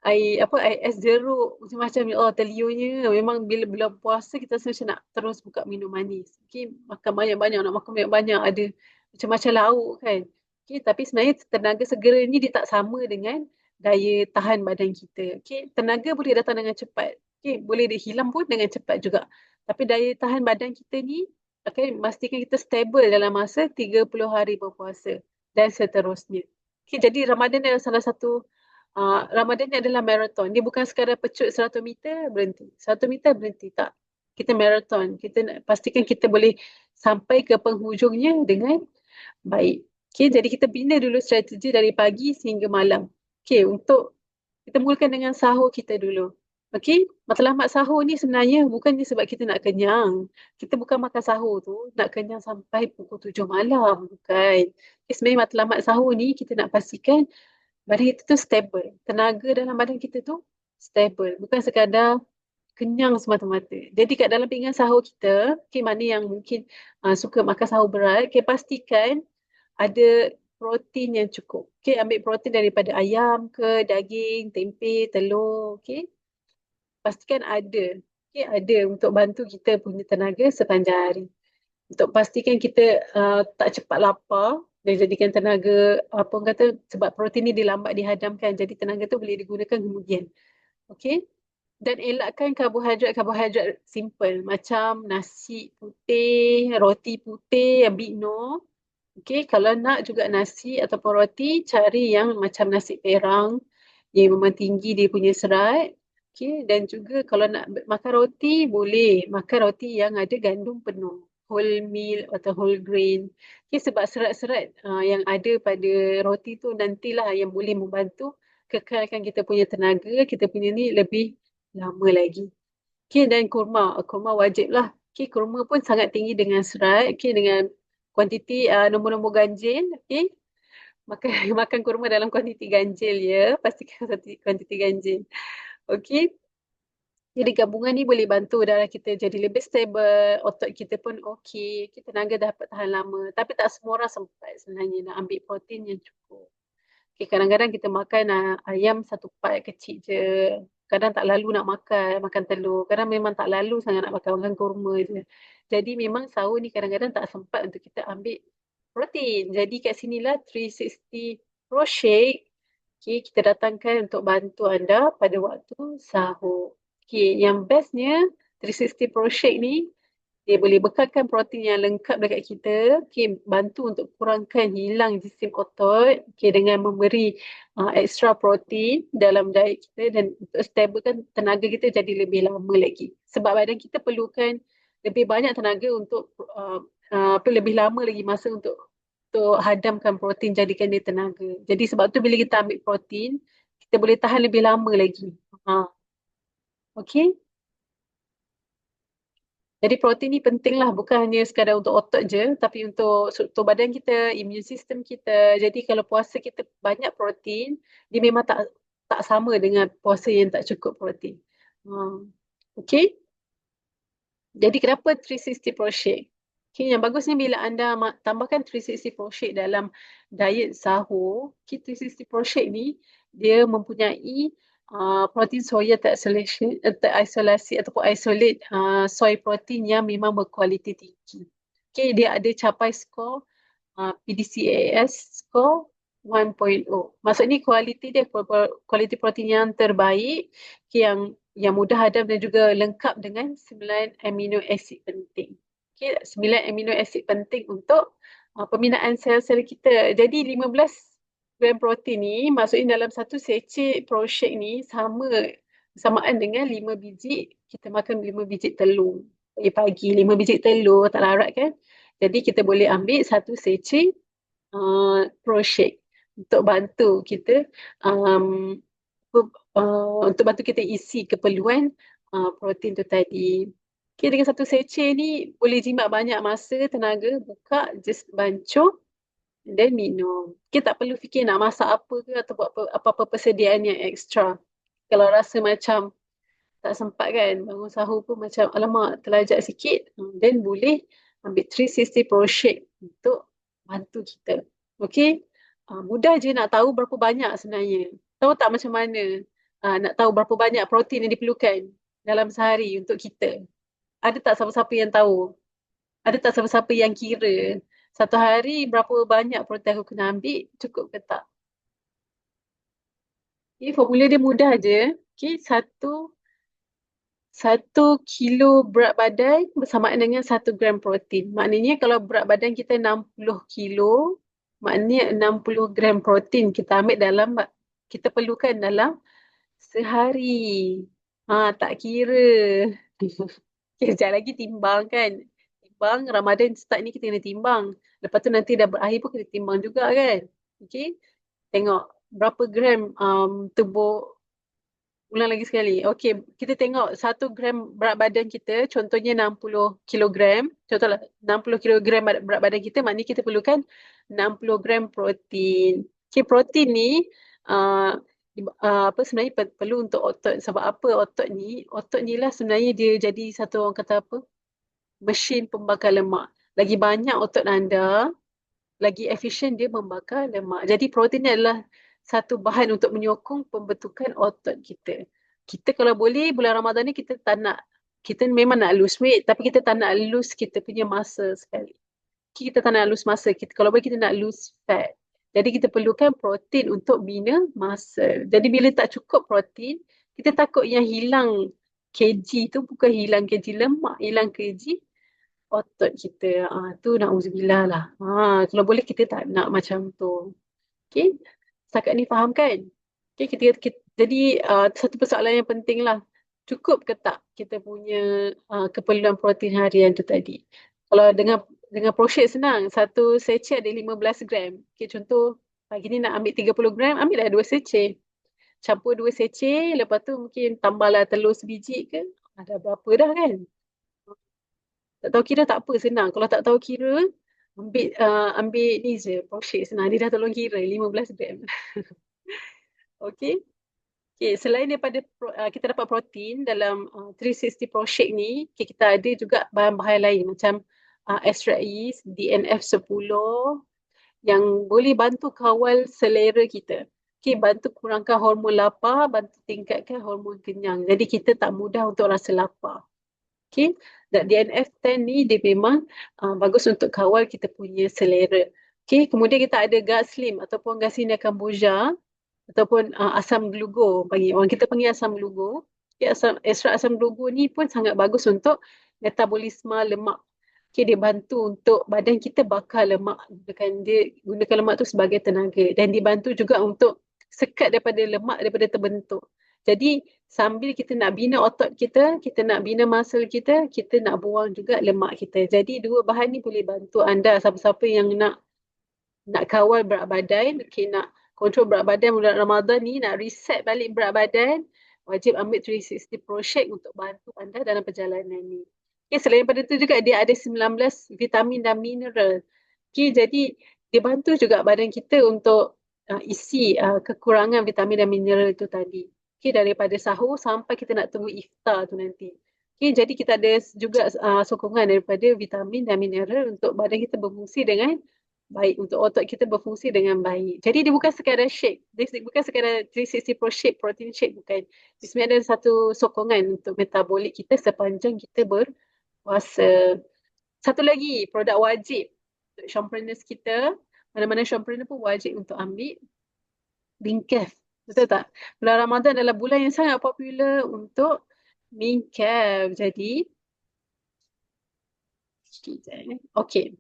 S2: air es jeruk macam-macam. Ya Allah, terliurnya memang bila bulan puasa kita rasa macam nak terus buka minum manis. Okay, makan banyak-banyak, nak makan banyak-banyak, ada macam-macam lauk kan. Okay, tapi sebenarnya tenaga segera ni dia tak sama dengan daya tahan badan kita. Okay, tenaga boleh datang dengan cepat, okay, boleh dia hilang pun dengan cepat juga. Tapi daya tahan badan kita ni akan memastikan kita stable dalam masa 30 hari berpuasa dan seterusnya. Okay, jadi Ramadan adalah salah satu, Ramadan ni adalah marathon. Dia bukan sekadar pecut 100 meter berhenti. 100 meter berhenti, tak. Kita marathon. Kita nak pastikan kita boleh sampai ke penghujungnya dengan baik. Okay, jadi kita bina dulu strategi dari pagi sehingga malam. Okay, untuk kita mulakan dengan sahur kita dulu. Okey, matlamat sahur ni sebenarnya bukannya sebab kita nak kenyang. Kita bukan makan sahur tu nak kenyang sampai pukul 7 malam, bukan. Okay, sebenarnya matlamat sahur ni kita nak pastikan badan kita tu stable. Tenaga dalam badan kita tu stable. Bukan sekadar kenyang semata-mata. Jadi kat dalam pinggan sahur kita, okay, mana yang mungkin suka makan sahur berat, okay, pastikan ada protein yang cukup. Okay, ambil protein daripada ayam ke, daging, tempe, telur. Okay, pastikan ada. Okay, ada untuk bantu kita punya tenaga sepanjang hari. Untuk pastikan kita tak cepat lapar dan jadikan tenaga, apa orang kata, sebab protein ni dia lambat dihadamkan. Jadi tenaga tu boleh digunakan kemudian. Okay. Dan elakkan karbohidrat simple macam nasi putih, roti putih, big no. Okay, kalau nak juga nasi ataupun roti, cari yang macam nasi perang yang memang tinggi dia punya serat. Okay, dan juga kalau nak makan roti, boleh makan roti yang ada gandum penuh. Whole meal atau whole grain. Okay, sebab serat-serat yang ada pada roti tu nantilah yang boleh membantu kekalkan kita punya tenaga, kita punya ni lebih lama lagi. Okay, dan kurma. Kurma wajib lah. Okay, kurma pun sangat tinggi dengan serat. Okay, dengan kuantiti nombor-nombor ganjil. Okay, makan, makan kurma dalam kuantiti ganjil ya. Pastikan kuantiti ganjil. Okay, jadi gabungan ni boleh bantu darah kita jadi lebih stable, otot kita pun okey, kita tenaga dapat tahan lama. Tapi tak semua orang sempat sebenarnya nak ambil protein yang cukup. Okay, kadang-kadang kita makan ayam satu part kecil je. Kadang tak lalu nak makan telur. Kadang memang tak lalu sangat nak makan kurma je. Jadi memang sahur ni kadang-kadang tak sempat untuk kita ambil protein. Jadi kat sinilah 360 Pro Shake, okay, kita datangkan untuk bantu anda pada waktu sahur. Okay, yang bestnya 360 Pro Shake ni, dia boleh bekalkan protein yang lengkap dekat kita, okay, bantu untuk kurangkan hilang jisim otot, okay, dengan memberi extra protein dalam diet kita dan untuk stablekan tenaga kita jadi lebih lama lagi. Sebab badan kita perlukan lebih banyak tenaga untuk lebih lama lagi masa untuk hadamkan protein, jadikan dia tenaga. Jadi sebab tu bila kita ambil protein, kita boleh tahan lebih lama lagi. Okay. Jadi protein ni penting lah, bukan hanya sekadar untuk otot je, tapi untuk struktur badan kita, immune system kita. Jadi kalau puasa kita banyak protein, dia memang tak sama dengan puasa yang tak cukup protein. Okay. Jadi kenapa 360 Pro Shake? Okay, yang bagusnya bila anda tambahkan 360 Pro Shake dalam diet sahur, okay, 360 Pro Shake ni dia mempunyai protein soya terisolasi ataupun isolate soy protein yang memang berkualiti tinggi. Okay, dia ada capai skor PDCAS score 1.0. Maksudnya kualiti dia kualiti protein yang terbaik, okay, yang mudah hadam dan juga lengkap dengan 9 amino acid penting. Okay, 9 amino acid penting untuk pembinaan sel-sel kita. Jadi 15 gram protein ni maksudnya dalam satu secik Pro Shake ni samaan dengan 5 biji, kita makan 5 biji telur. Pagi 5 biji telur, tak larat kan? Jadi kita boleh ambil satu secik Pro Shake untuk bantu kita untuk bantu kita isi keperluan protein tu tadi. Okay, dengan satu secik ni boleh jimat banyak masa, tenaga, buka, just bancuh dan minum. Kita tak perlu fikir nak masak apa ke atau buat apa-apa persediaan yang ekstra. Kalau rasa macam tak sempat kan, bangun sahur pun macam alamak terlajak sikit, then boleh ambil 360 Pro Shake untuk bantu kita. Okay, mudah je nak tahu berapa banyak sebenarnya. Tahu tak macam mana nak tahu berapa banyak protein yang diperlukan dalam sehari untuk kita? Ada tak siapa-siapa yang tahu? Ada tak siapa-siapa yang kira satu hari berapa banyak protein aku kena ambil, cukup ke tak? Okay, formula dia mudah je. Okay, satu kilo berat badan bersamaan dengan 1 gram protein. Maknanya kalau berat badan kita 60 kilo, maknanya 60 gram protein kita ambil kita perlukan dalam sehari. Tak kira. Okay, sekejap lagi timbang kan. Timbang, Ramadan start ni kita kena timbang. Lepas tu nanti dah berakhir pun kita timbang juga kan. Okay. Tengok berapa gram tubuh Ulang lagi sekali. Okey, kita tengok 1 gram berat badan kita, contohnya 60 kilogram. Contohlah 60 kilogram berat badan kita, maknanya kita perlukan 60 gram protein. Okey, protein ni uh, apa sebenarnya perlu untuk otot. Sebab apa otot ni? Otot ni lah sebenarnya dia jadi satu orang kata apa? Mesin pembakar lemak. Lagi banyak otot anda, lagi efisien dia membakar lemak. Jadi protein ni adalah satu bahan untuk menyokong pembentukan otot kita. Kita kalau boleh bulan Ramadan ni kita tak nak, kita memang nak lose weight tapi kita tak nak lose kita punya masa sekali. Kita tak nak lose masa. Kalau boleh kita nak lose fat. Jadi kita perlukan protein untuk bina masa. Jadi bila tak cukup protein, kita takut yang hilang kg tu bukan hilang kg lemak, hilang kg otot kita. Tu na'udzubillah lah. Kalau boleh kita tak nak macam tu. Okay. Setakat ni faham kan? Okay, jadi satu persoalan yang penting lah. Cukup ke tak kita punya keperluan protein harian tu tadi? Kalau dengan portion senang, satu secet ada 15 gram. Okay, contoh pagi ni nak ambil 30 gram, ambillah 2 secet. Campur 2 secet, lepas tu mungkin tambahlah telur sebiji ke. Ada berapa dah kan? Tak tahu kira tak apa, senang. Kalau tak tahu kira, ambil ni je, portion senang. Dia dah tolong kira 15 gram. Okay. Okay, selain daripada kita dapat protein dalam 360 Pro Shake ni, okay, kita ada juga bahan-bahan lain macam extract yeast, DNF 10 yang boleh bantu kawal selera kita. Okay, bantu kurangkan hormon lapar, bantu tingkatkan hormon kenyang. Jadi kita tak mudah untuk rasa lapar. Okay, dan DNF 10 ni dia memang bagus untuk kawal kita punya selera. Okay, kemudian kita ada gas slim ataupun Garcinia cambogia ataupun asam glugo, orang kita panggil asam glugo. Okay, ekstrak asam glugo ni pun sangat bagus untuk metabolisme lemak. Okay, dia bantu untuk badan kita bakar lemak, gunakan lemak tu sebagai tenaga, dan dibantu juga untuk sekat daripada lemak daripada terbentuk. Jadi sambil kita nak bina otot kita, kita nak bina muscle kita, kita nak buang juga lemak kita. Jadi dua bahan ni boleh bantu anda, siapa-siapa yang nak kawal berat badan, okay, nak kontrol berat badan bulan Ramadan ni, nak reset balik berat badan, wajib ambil 360 Pro Shake untuk bantu anda dalam perjalanan ni. Okay, selain daripada tu juga dia ada 19 vitamin dan mineral. Okay, jadi dia bantu juga badan kita untuk isi kekurangan vitamin dan mineral itu tadi. Okay, daripada sahur sampai kita nak tunggu iftar tu nanti. Okay, jadi kita ada juga sokongan daripada vitamin dan mineral untuk badan kita berfungsi dengan baik, untuk otot kita berfungsi dengan baik. Jadi dia bukan sekadar shake. Dia bukan sekadar 360 Pro Shake, protein shake, bukan. Dia sebenarnya ada satu sokongan untuk metabolik kita sepanjang kita berpuasa. Satu lagi, produk wajib untuk shompreneurs kita. Mana-mana shompreneur pun wajib untuk ambil Mincave. Betul tak? Bulan Ramadan adalah bulan yang sangat popular untuk Mincave. Jadi, okay.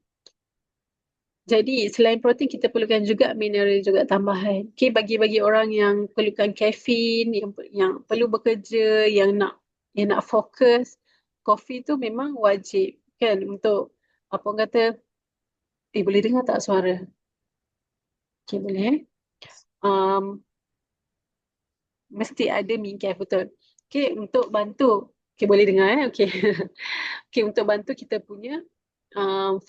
S2: Jadi selain protein kita perlukan juga mineral juga tambahan. Okay, bagi orang yang perlukan kafein, yang perlu bekerja, yang nak fokus, kopi tu memang wajib kan untuk apa orang kata, boleh dengar tak suara? Okay, boleh. Mesti ada Mincave, betul. Okay, untuk bantu. Okay, boleh dengar okay. Okay, untuk bantu kita punya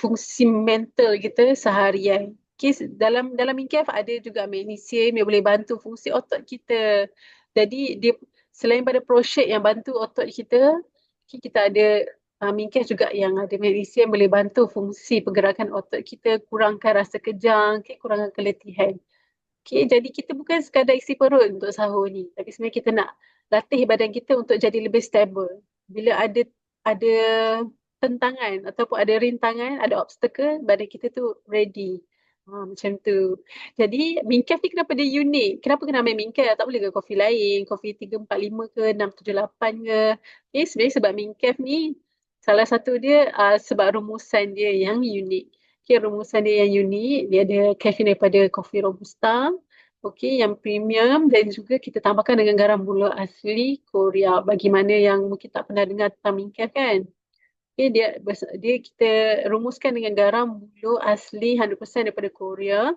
S2: fungsi mental kita seharian. Okay, dalam Mincave ada juga magnesium yang boleh bantu fungsi otot kita. Jadi dia selain pada Pro-Shake yang bantu otot kita, okay, kita ada Mincave juga yang ada magnesium boleh bantu fungsi pergerakan otot kita, kurangkan rasa kejang, okay, kurangkan keletihan. Okay, jadi kita bukan sekadar isi perut untuk sahur ni, tapi sebenarnya kita nak latih badan kita untuk jadi lebih stable. Bila ada tentangan ataupun ada rintangan, ada obstacle, badan kita tu ready. Macam tu. Jadi Mincave ni kenapa dia unik? Kenapa kena ambil Mincave? Tak boleh ke kopi lain? Kopi 345 ke 678 ke? Okay, sebenarnya sebab Mincave ni salah satu dia sebab rumusan dia yang unik. Okay, rumusan dia yang unik. Dia ada kafein daripada kopi Robusta. Okay, yang premium, dan juga kita tambahkan dengan garam bula asli Korea. Bagi mana yang mungkin tak pernah dengar tentang Mincave kan? Okay, dia kita rumuskan dengan garam bulu asli 100% daripada Korea.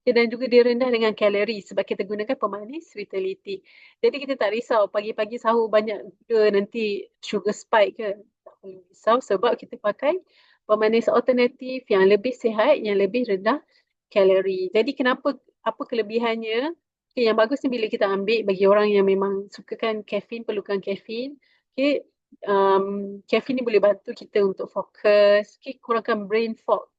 S2: Dan juga dia rendah dengan kalori sebab kita gunakan pemanis vitality. Jadi kita tak risau pagi-pagi sahur banyak gula nanti sugar spike ke. Tak perlu risau sebab kita pakai pemanis alternatif yang lebih sihat, yang lebih rendah kalori. Jadi kenapa, apa kelebihannya? Okay, yang bagus ni bila kita ambil bagi orang yang memang sukakan kafein, perlukan kafein. Okay, kafein ni boleh bantu kita untuk fokus, okay, kurangkan brain fog.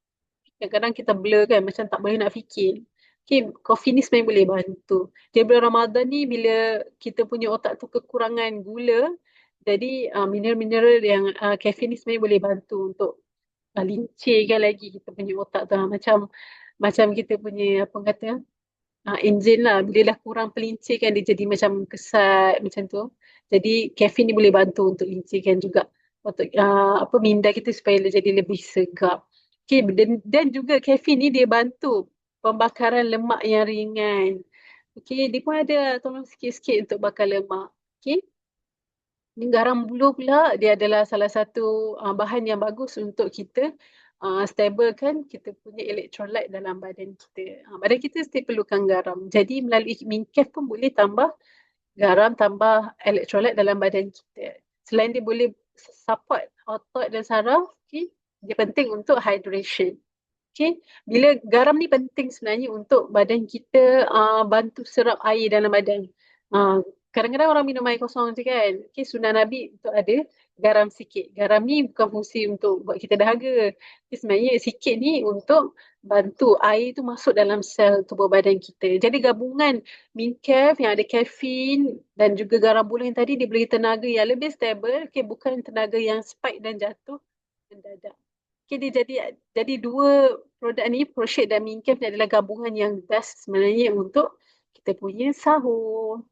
S2: Kadang-kadang kita blur kan, macam tak boleh nak fikir. Okay, kopi ni sebenarnya boleh bantu. Di bulan Ramadan ni bila kita punya otak tu kekurangan gula, jadi mineral-mineral yang kafein ni sebenarnya boleh bantu untuk lincirkan lagi kita punya otak tu. Macam kita punya apa kata, enjin lah. Bila dah kurang pelincir kan dia jadi macam kesat macam tu. Jadi kafein ni boleh bantu untuk lincirkan juga untuk apa minda kita supaya dia jadi lebih segap. Okay, dan juga kafein ni dia bantu pembakaran lemak yang ringan. Okay, dia pun ada tolong sikit-sikit untuk bakar lemak. Okay. Ni garam buluh pula dia adalah salah satu bahan yang bagus untuk kita stabilkan kita punya electrolyte dalam badan kita. Badan kita still perlukan garam. Jadi melalui Mincaf pun boleh tambah garam, tambah electrolyte dalam badan kita. Selain dia boleh support otot dan saraf, okay, dia penting untuk hydration. Okay. Bila garam ni penting sebenarnya untuk badan kita bantu serap air dalam badan. Uh, Kadang-kadang orang minum air kosong je kan. Okay, sunnah Nabi untuk ada garam sikit. Garam ni bukan fungsi untuk buat kita dahaga. Okay, sebenarnya sikit ni untuk bantu air tu masuk dalam sel tubuh badan kita. Jadi gabungan Mincaf yang ada kafein dan juga garam buluh yang tadi dia beri tenaga yang lebih stable. Okay, bukan tenaga yang spike dan jatuh mendadak. Okay, dia jadi dua produk ni, Proshade dan Mincaf ni adalah gabungan yang best sebenarnya untuk kita punya sahur.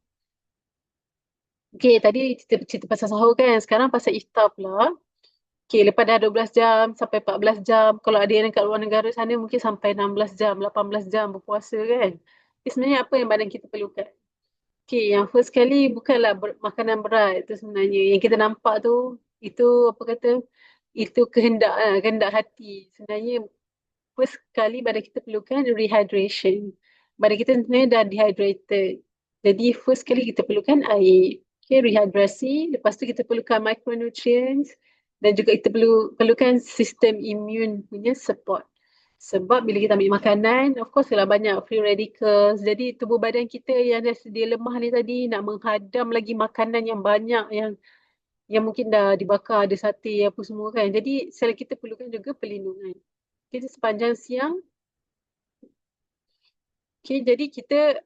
S2: Okay, tadi cerita pasal sahur kan. Sekarang pasal iftar pula. Okay, lepas dah 12 jam sampai 14 jam. Kalau ada yang dekat luar negara sana mungkin sampai 16 jam, 18 jam berpuasa kan. Okay, sebenarnya apa yang badan kita perlukan? Okay, yang first kali bukanlah makanan berat itu sebenarnya. Yang kita nampak tu, itu apa kata, itu kehendak hati. Sebenarnya first kali badan kita perlukan rehydration. Badan kita sebenarnya dah dehydrated. Jadi first kali kita perlukan air. Okay, rehydrasi. Lepas tu kita perlukan micronutrients dan juga kita perlukan sistem imun punya support. Sebab bila kita ambil makanan, of course lah banyak free radicals. Jadi tubuh badan kita yang dah sedia lemah ni tadi nak menghadam lagi makanan yang banyak yang mungkin dah dibakar, ada sate apa semua kan. Jadi sel kita perlukan juga perlindungan. Jadi sepanjang siang, okay, jadi kita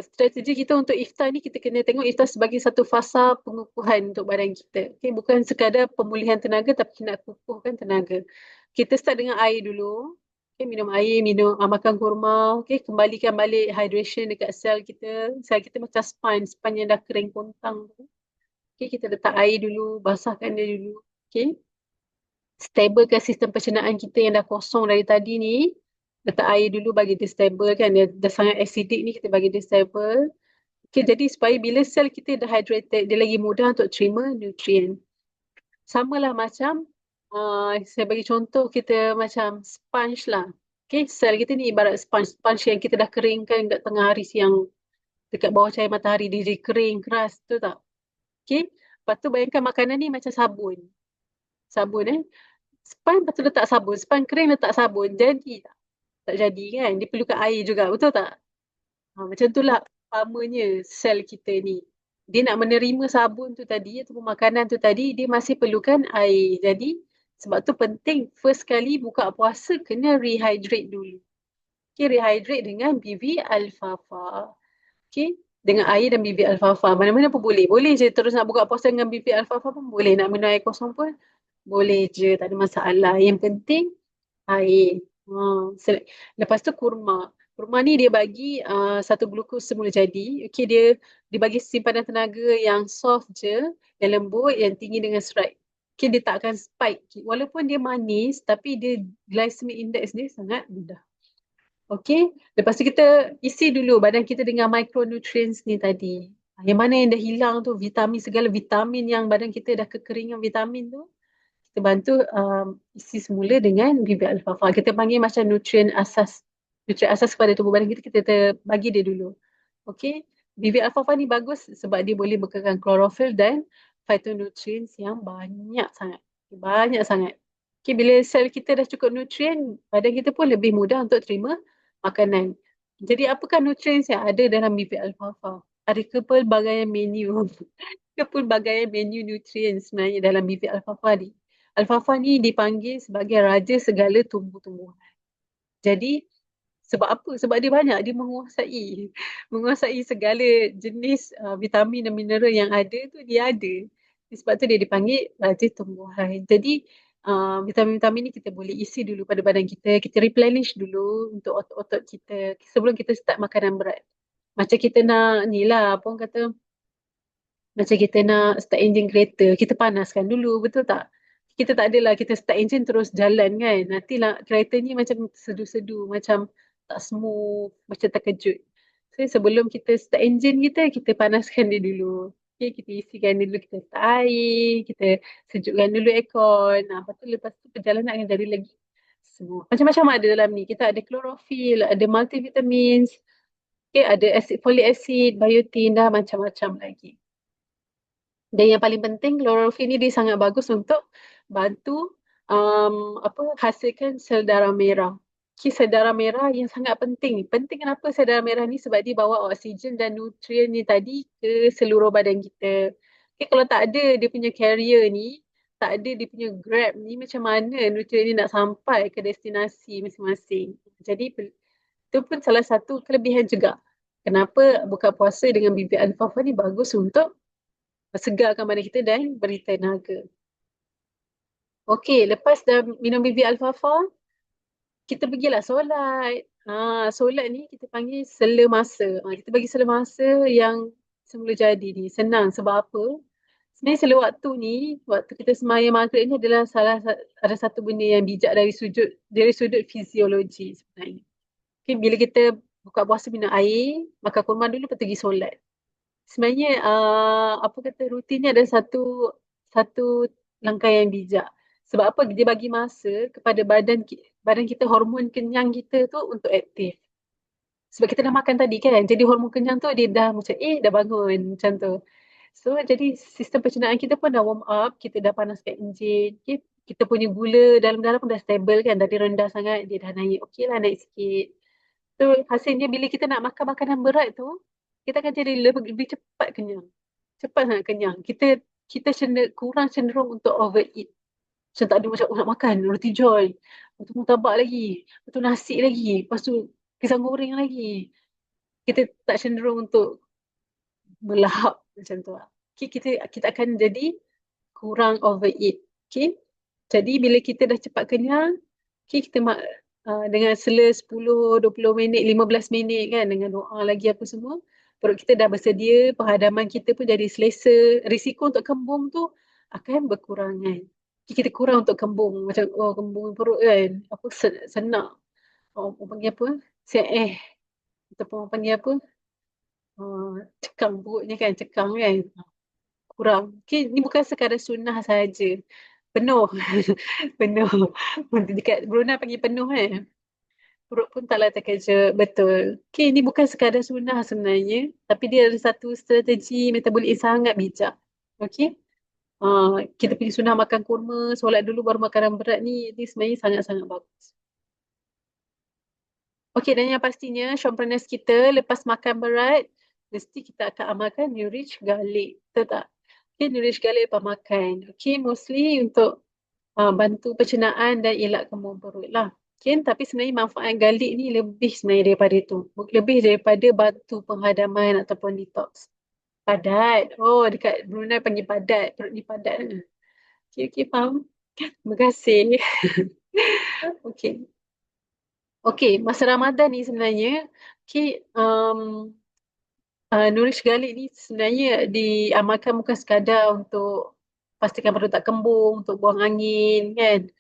S2: strategi kita untuk iftar ni kita kena tengok iftar sebagai satu fasa pengukuhan untuk badan kita. Okay, bukan sekadar pemulihan tenaga tapi nak kukuhkan tenaga. Kita start dengan air dulu. Okay, minum air, makan kurma. Okay, kembalikan balik hydration dekat sel kita. Sel kita macam sponge yang dah kering kontang tu. Okay, kita letak air dulu, basahkan dia dulu. Okay, stablekan sistem pencernaan kita yang dah kosong dari tadi ni. Letak air dulu bagi dia stable kan. Dia dah sangat acidic ni kita bagi dia stable. Okay, jadi supaya bila sel kita dah hydrated, dia lagi mudah untuk terima nutrien. Sama lah macam, saya bagi contoh kita macam sponge lah. Okay, sel kita ni ibarat sponge yang kita dah keringkan kat tengah hari siang. Dekat bawah cahaya matahari dia jadi kering, keras, tu tak? Okay, lepas tu bayangkan makanan ni macam sabun. Sabun Sponge lepas tu letak sabun. Sponge kering letak sabun. Jadi tak? Tak jadi kan? Dia perlukan air juga. Betul tak? Macam itulah umpamanya sel kita ni. Dia nak menerima sabun tu tadi ataupun makanan tu tadi, dia masih perlukan air. Jadi sebab tu penting first kali buka puasa kena rehydrate dulu. Okay, rehydrate dengan BV alfalfa. Okay, dengan air dan BV alfalfa. Mana-mana pun boleh. Boleh je terus nak buka puasa dengan BV alfalfa pun boleh. Nak minum air kosong pun boleh je. Tak ada masalah. Yang penting air. Lepas tu kurma. Kurma ni dia bagi satu glukos semula jadi. Okay, dia bagi simpanan tenaga yang soft je, yang lembut, yang tinggi dengan serat. Okay, dia tak akan spike. Walaupun dia manis, tapi dia glycemic index dia sangat mudah. Okay, lepas tu kita isi dulu badan kita dengan micronutrients ni tadi. Yang mana yang dah hilang tu, vitamin, segala vitamin yang badan kita dah kekeringan vitamin tu, kita bantu isi semula dengan bibit alfalfa. Kita panggil macam nutrien asas. nutrien asas kepada tubuh badan kita, kita bagi dia dulu. Okey, bibit alfalfa ni bagus sebab dia boleh bekalkan klorofil dan phytonutrients yang banyak sangat. Banyak sangat. Okey, bila sel kita dah cukup nutrien, badan kita pun lebih mudah untuk terima makanan. Jadi apakah nutrients yang ada dalam bibit alfalfa? Ada kepelbagaian menu. Kepelbagaian menu nutrien sebenarnya dalam bibit alfalfa ni. Alfalfa ni dipanggil sebagai raja segala tumbuh-tumbuhan. Jadi sebab apa? Sebab dia banyak, dia menguasai segala jenis vitamin dan mineral yang ada tu dia ada. Sebab tu dia dipanggil raja tumbuhan. Jadi vitamin-vitamin ni kita boleh isi dulu pada badan kita, kita replenish dulu untuk otot-otot kita sebelum kita start makanan berat. Macam kita nak ni lah, apa orang kata, macam kita nak start enjin kereta, kita panaskan dulu, betul tak? Kita tak adalah kita start enjin terus jalan kan. Nantilah kereta ni macam sedu-sedu, macam tak smooth, macam terkejut. So sebelum kita start enjin kita, kita panaskan dia dulu. Okay, kita isikan dulu, kita letak air, kita sejukkan dulu aircon. Lepas tu perjalanan akan jadi lagi smooth. Macam-macam ada dalam ni. Kita ada klorofil, ada multivitamins, okay, ada acid, folic acid, biotin, dah macam-macam lagi. Dan yang paling penting, klorofil ni dia sangat bagus untuk bantu hasilkan sel darah merah. Okay, sel darah merah yang sangat penting. Penting kenapa sel darah merah ni? Sebab dia bawa oksigen dan nutrien ni tadi ke seluruh badan kita. Okay, kalau tak ada dia punya carrier ni, tak ada dia punya grab ni, macam mana nutrien ni nak sampai ke destinasi masing-masing. Jadi itu pun salah satu kelebihan juga. Kenapa buka puasa dengan bibit alfalfa ni bagus untuk segarkan badan kita dan beri tenaga. Okey, lepas dah minum bibit alfalfa, kita pergilah solat. Solat ni kita panggil sela masa. Kita bagi sela masa yang semula jadi ni. Senang sebab apa? Sebenarnya sela waktu ni, waktu kita sembahyang maghrib ni adalah ada satu benda yang bijak dari sudut fisiologi sebenarnya. Okay, bila kita buka puasa minum air, makan kurma dulu lepas pergi solat. Sebenarnya apa kata rutinnya ada satu langkah yang bijak. Sebab apa? Dia bagi masa kepada badan kita, hormon kenyang kita tu untuk aktif. Sebab kita dah makan tadi kan. Jadi hormon kenyang tu dia dah macam dah bangun macam tu. So jadi sistem pencernaan kita pun dah warm up, kita dah panaskan enjin. Okay? Kita punya gula dalam darah pun dah stable kan. Dari rendah sangat dia dah naik. Okey lah, naik sikit. So hasilnya bila kita nak makan makanan berat tu, kita akan jadi lebih cepat kenyang. Cepat sangat kenyang. Kita kurang cenderung untuk overeat. Macam tak ada macam nak makan roti john, lepas tu murtabak lagi, lepas tu nasi lagi, lepas tu pisang goreng lagi. Kita tak cenderung untuk melahap macam tu lah. Okay, kita akan jadi kurang overeat. Okay. Jadi bila kita dah cepat kenyang, okay, kita dengan sela 10-20 minit, 15 minit kan, dengan doa lagi apa semua, perut kita dah bersedia, penghadaman kita pun jadi selesa, risiko untuk kembung tu akan berkurangan. Kita kurang untuk kembung, macam kembung perut kan, apa senak. Orang panggil apa? Ataupun orang panggil apa? Cekang perutnya kan, cekang kan. Kurang. Okay, ni bukan sekadar sunnah saja. Penuh. Penuh. Dekat Brunei panggil penuh kan. Perut pun taklah terkejut. Betul. Okay, ni bukan sekadar sunnah sebenarnya. Tapi dia ada satu strategi metabolik yang sangat bijak. Okay. Kita punya sunnah makan kurma, solat dulu baru makanan berat ni sebenarnya sangat-sangat bagus. Okey, dan yang pastinya showpreneurs kita lepas makan berat, mesti kita akan amalkan nourish garlic. Betul tak? Okay, nourish garlic lepas makan. Okay, mostly untuk bantu pencernaan dan elak kembung perut lah. Okay, tapi sebenarnya manfaat garlic ni lebih sebenarnya daripada itu. Lebih daripada bantu penghadaman ataupun detox. Padat. Oh, dekat Brunei panggil padat. Perut ni padat. Okay, faham? Terima kasih. Okay. Okay, masa Ramadan ni sebenarnya, okay, nourish garlic ni sebenarnya diamalkan bukan sekadar untuk pastikan perut tak kembung, untuk buang angin kan,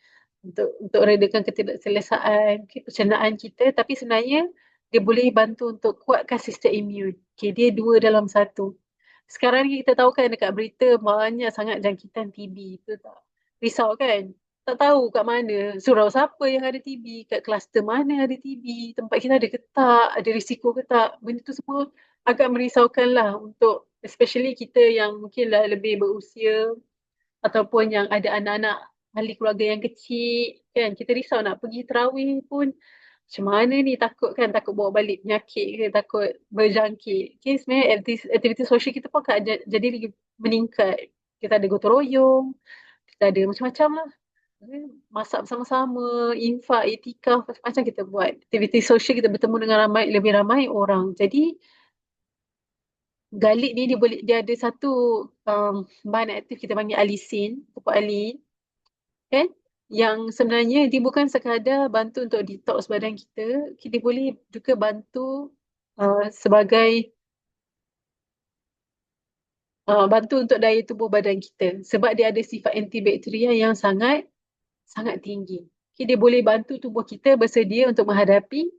S2: untuk redakan ketidakselesaan pencernaan kita, tapi sebenarnya dia boleh bantu untuk kuatkan sistem imun. Okay, dia dua dalam satu. Sekarang ni kita tahu kan dekat berita banyak sangat jangkitan TB, betul tak? Risau kan? tak tahu kat mana, surau siapa yang ada TB, kat kluster mana ada TB, tempat kita ada ke tak, ada risiko ke tak. Benda tu semua agak merisaukan lah untuk especially kita yang mungkin lah lebih berusia ataupun yang ada anak-anak ahli keluarga yang kecil kan. Kita risau nak pergi tarawih pun macam mana ni, takut kan, takut bawa balik penyakit ke, takut berjangkit. Okay, sebenarnya aktiviti sosial kita pun akan jadi lagi meningkat. Kita ada gotong royong, kita ada macam-macam lah. Masak bersama-sama, infak, iktikaf, macam-macam kita buat. Aktiviti sosial kita bertemu dengan lebih ramai orang. Jadi Galik ni dia ada satu bahan aktif kita panggil alisin, pupuk alin, kan? Yang sebenarnya dia bukan sekadar bantu untuk detox badan kita, dia boleh juga bantu sebagai bantu untuk daya tubuh badan kita sebab dia ada sifat antibakteria yang sangat sangat tinggi. Okay, dia boleh bantu tubuh kita bersedia untuk menghadapi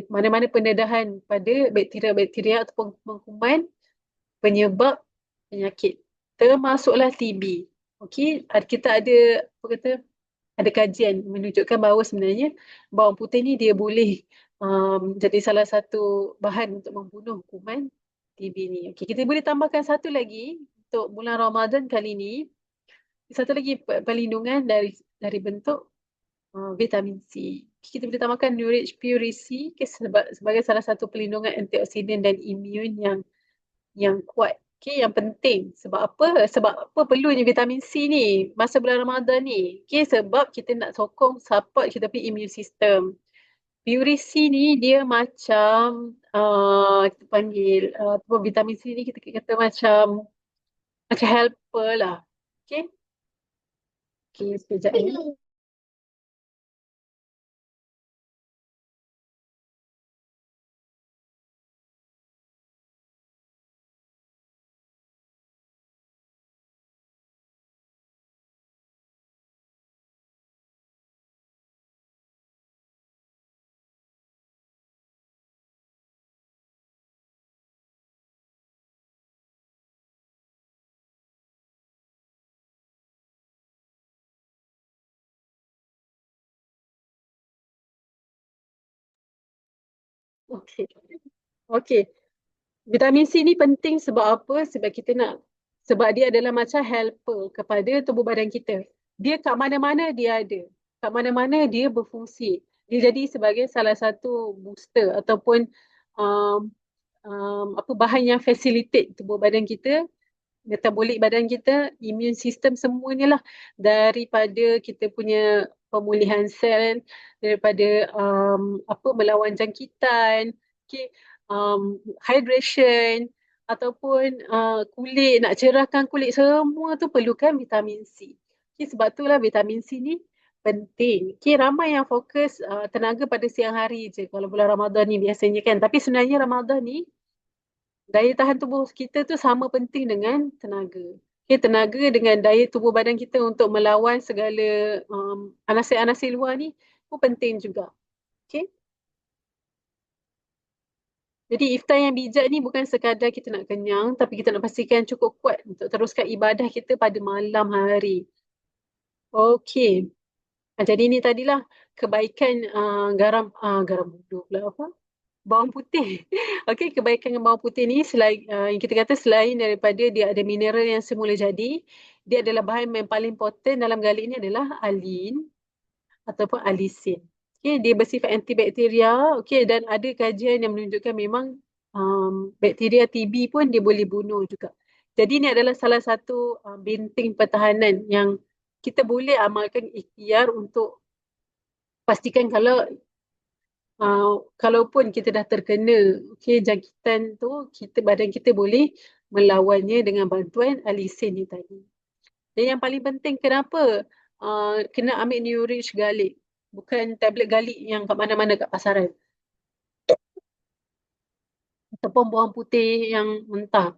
S2: mana-mana pendedahan pada bakteria-bakteria ataupun kuman penyebab penyakit. Termasuklah TB. Okey, kita ada apa kata ada kajian menunjukkan bahawa sebenarnya bawang putih ni dia boleh jadi salah satu bahan untuk membunuh kuman TB ni. Okey, kita boleh tambahkan satu lagi untuk bulan Ramadan kali ni. Satu lagi perlindungan dari bentuk vitamin C. Kita boleh tambahkan Nourish Pure C sebagai salah satu perlindungan antioksidan dan imun yang kuat. Okay, yang penting. Sebab apa? Sebab apa perlunya vitamin C ni masa bulan Ramadan ni? Okay, sebab kita nak sokong support kita punya immune system. Pure C ni dia macam kita panggil vitamin C ni kita kata macam helper lah. Okay. Okay, sekejap ni. Okay. Okay. Vitamin C ni penting sebab apa? Sebab dia adalah macam helper kepada tubuh badan kita. Dia kat mana-mana dia ada. Kat mana-mana dia berfungsi. Dia jadi sebagai salah satu booster ataupun um, apa bahan yang facilitate tubuh badan kita, metabolik badan kita, immune system semuanya lah, daripada kita punya pemulihan sel, daripada apa melawan jangkitan, okay, hydration ataupun kulit, nak cerahkan kulit, semua tu perlukan vitamin C. Okay, sebab itulah vitamin C ni penting. Okay, ramai yang fokus tenaga pada siang hari je kalau bulan Ramadan ni biasanya kan. Tapi sebenarnya Ramadan ni daya tahan tubuh kita tu sama penting dengan tenaga. Okay, tenaga dengan daya tubuh badan kita untuk melawan segala anasir-anasir luar ni pun penting juga. Okay? Jadi iftar yang bijak ni bukan sekadar kita nak kenyang, tapi kita nak pastikan cukup kuat untuk teruskan ibadah kita pada malam hari. Okay. Jadi ni tadilah kebaikan garam bodoh pula apa? Bawang putih. Okey, kebaikan dengan bawang putih ni selain yang kita kata selain daripada dia ada mineral yang semula jadi, dia adalah bahan yang paling poten dalam galik ni adalah alin ataupun alisin. Okey, dia bersifat antibakteria. Okey, dan ada kajian yang menunjukkan memang bakteria TB pun dia boleh bunuh juga. Jadi ni adalah salah satu benteng pertahanan yang kita boleh amalkan ikhtiar untuk pastikan kalaupun kita dah terkena jangkitan tu, badan kita boleh melawannya dengan bantuan alisin ni tadi. Dan yang paling penting kenapa kena ambil Nourish Garlic, bukan tablet garlic yang kat mana-mana kat pasaran ataupun bawang putih yang mentah.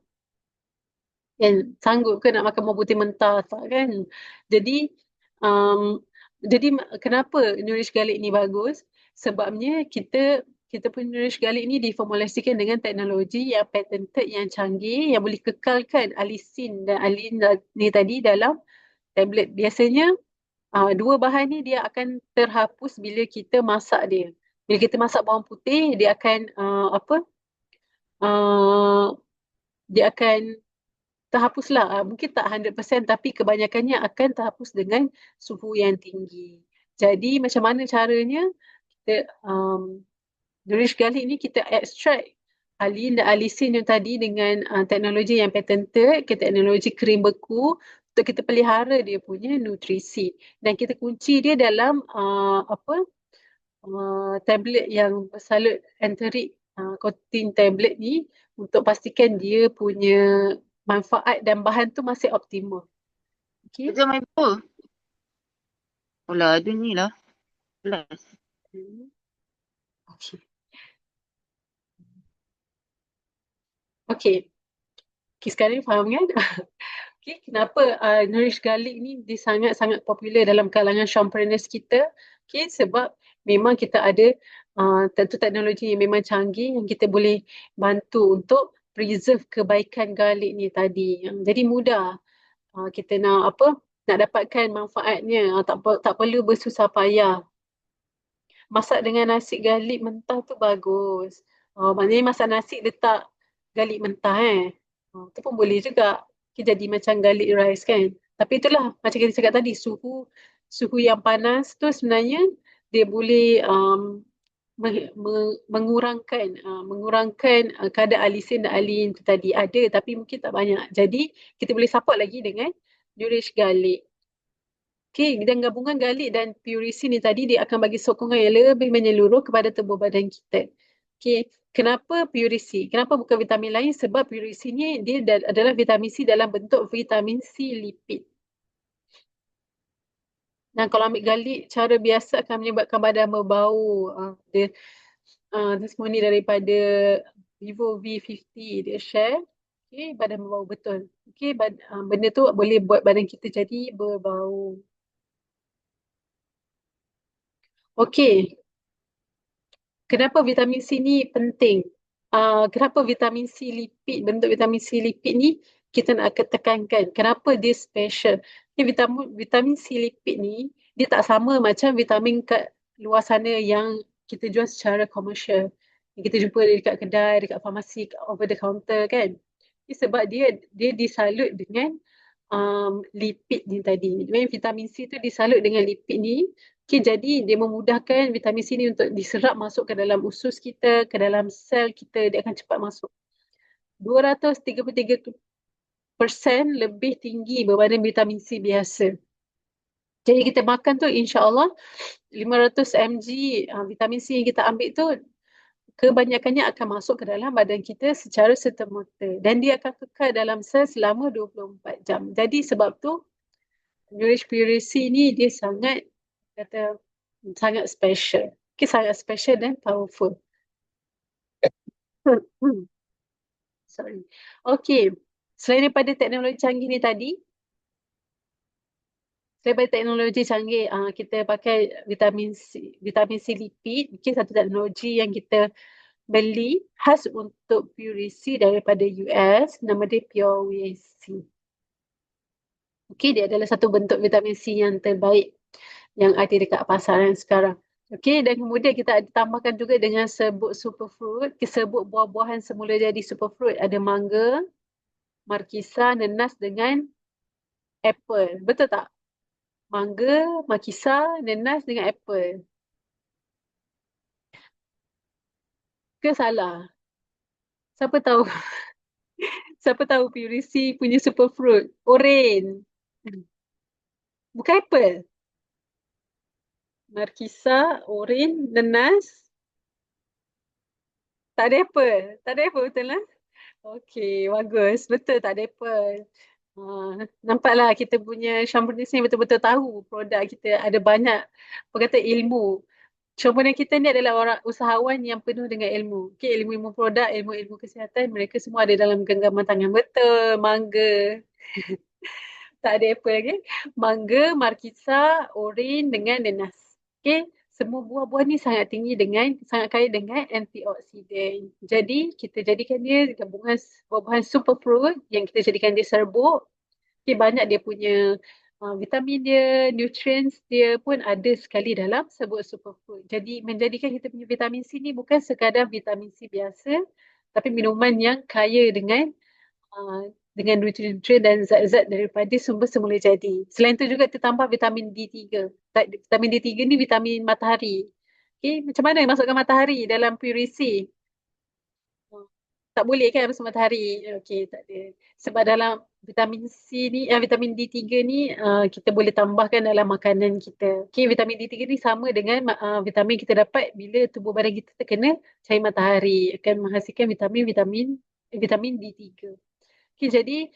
S2: Kan sanggup ke nak makan bawang putih mentah, tak kan? Jadi um, jadi kenapa Nourish Garlic ni bagus? Sebabnya kita punya Nourish Garlic ni diformulasikan dengan teknologi yang patented, yang canggih, yang boleh kekalkan alisin dan alin ni tadi dalam tablet. Biasanya Dua bahan ni dia akan terhapus bila kita masak dia. Bila kita masak bawang putih, dia akan uh, dia akan terhapuslah. Mungkin tak 100% tapi kebanyakannya akan terhapus dengan suhu yang tinggi. Jadi macam mana caranya? Kita Nourish Garlic ni kita extract alin dan alisin yang tadi dengan teknologi yang patented, ke teknologi krim beku untuk kita pelihara dia punya nutrisi. Dan kita kunci dia dalam tablet yang bersalut enteric coating tablet ni untuk pastikan dia punya manfaat dan bahan tu masih optimal. Okay.
S3: Kerja main apa? Oh lah, ada ni lah. Kelas.
S2: Okay. Okay. Okay, sekarang faham kan? Okay, kenapa Nourish Garlic ni dia sangat-sangat popular dalam kalangan shopreneurs kita? Okay, sebab memang kita ada tentu teknologi yang memang canggih yang kita boleh bantu untuk preserve kebaikan garlic ni tadi. Jadi mudah kita nak dapatkan manfaatnya. Tak perlu bersusah payah. Masak dengan nasi garlic mentah tu bagus. Maknanya masak nasi letak garlic mentah tu pun boleh juga. Jadi macam garlic rice kan. Tapi itulah macam kita cakap tadi, suhu yang panas tu sebenarnya dia boleh mengurangkan kadar alisin dan alin tu tadi ada tapi mungkin tak banyak. Jadi kita boleh support lagi dengan Nourish Garlic. Okay, dan gabungan garlic dan puricin ni tadi dia akan bagi sokongan yang lebih menyeluruh kepada tubuh badan kita. Okay, kenapa puricin? Kenapa bukan vitamin lain? Sebab puricin ni dia adalah vitamin C dalam bentuk vitamin C lipid. Dan kalau ambil garlic, cara biasa akan menyebabkan badan berbau. Dia testimoni daripada Vivo V50 dia share. Okay, badan berbau betul. Okay, benda tu boleh buat badan kita jadi berbau. Okey, kenapa vitamin C ni penting? Kenapa vitamin C lipid, bentuk vitamin C lipid ni kita nak tekankan. Kenapa dia special? Vitamin C lipid ni dia tak sama macam vitamin kat luar sana yang kita jual secara komersial. Yang kita jumpa dekat kedai, dekat farmasi, over the counter kan. Sebab dia disalut dengan lipid ni tadi. Vitamin C tu disalut dengan lipid ni. Okay, jadi dia memudahkan vitamin C ni untuk diserap masuk ke dalam usus kita, ke dalam sel kita, dia akan cepat masuk. 233% lebih tinggi berbanding vitamin C biasa. Jadi kita makan tu insya-Allah 500 mg vitamin C yang kita ambil tu kebanyakannya akan masuk ke dalam badan kita secara serta-merta dan dia akan kekal dalam sel selama 24 jam. Jadi sebab tu Nourish Purity ni dia sangat special. Okay, sangat special dan powerful. Sorry. Okay. Selain daripada teknologi canggih ni tadi, kita pakai vitamin C lipid. Okay, satu teknologi yang kita beli khas untuk Purity daripada US. Nama dia Pure WC. Okay, dia adalah satu bentuk vitamin C yang terbaik yang ada dekat pasaran sekarang. Okey, dan kemudian kita tambahkan juga dengan serbuk superfruit. Serbuk buah-buahan semula jadi superfruit. Ada mangga, markisa, nenas dengan apple. Betul tak? Mangga, markisa, nenas dengan apple. Ke salah? Siapa tahu? Siapa tahu Purity punya superfruit? Oren. Bukan apple. Markisa, oren, nenas. Tak ada apple. Tak ada apple betul lah? Okey, bagus. Betul tak ada apple. Nampaklah kita punya Syambunis ni betul-betul tahu produk kita ada banyak kata ilmu. Syambunis kita ni adalah orang usahawan yang penuh dengan ilmu. Okay, ilmu-ilmu produk, ilmu-ilmu kesihatan, mereka semua ada dalam genggaman tangan. Betul, mangga. Tak ada apple lagi. Mangga, markisa, oren dengan nenas. Okay, semua buah-buah ni sangat kaya dengan antioksidan. Jadi, kita jadikan dia gabungan buah-buahan superfruit yang kita jadikan dia serbuk. Okay, banyak dia punya vitamin dia, nutrients dia pun ada sekali dalam sebuah superfood. Jadi menjadikan kita punya vitamin C ni bukan sekadar vitamin C biasa, tapi minuman yang kaya dengan nutrien-nutrien dan zat-zat daripada sumber semula jadi. Selain itu juga tertambah vitamin D3. Vitamin D3 ni vitamin matahari. Okay, macam mana masukkan matahari dalam puree? Tak boleh kan masuk matahari. Okey, tak ada. Sebab dalam vitamin C ni, vitamin D3 ni kita boleh tambahkan dalam makanan kita. Okey, vitamin D3 ni sama dengan vitamin kita dapat bila tubuh badan kita terkena cahaya matahari. Akan menghasilkan vitamin D3. Okey, jadi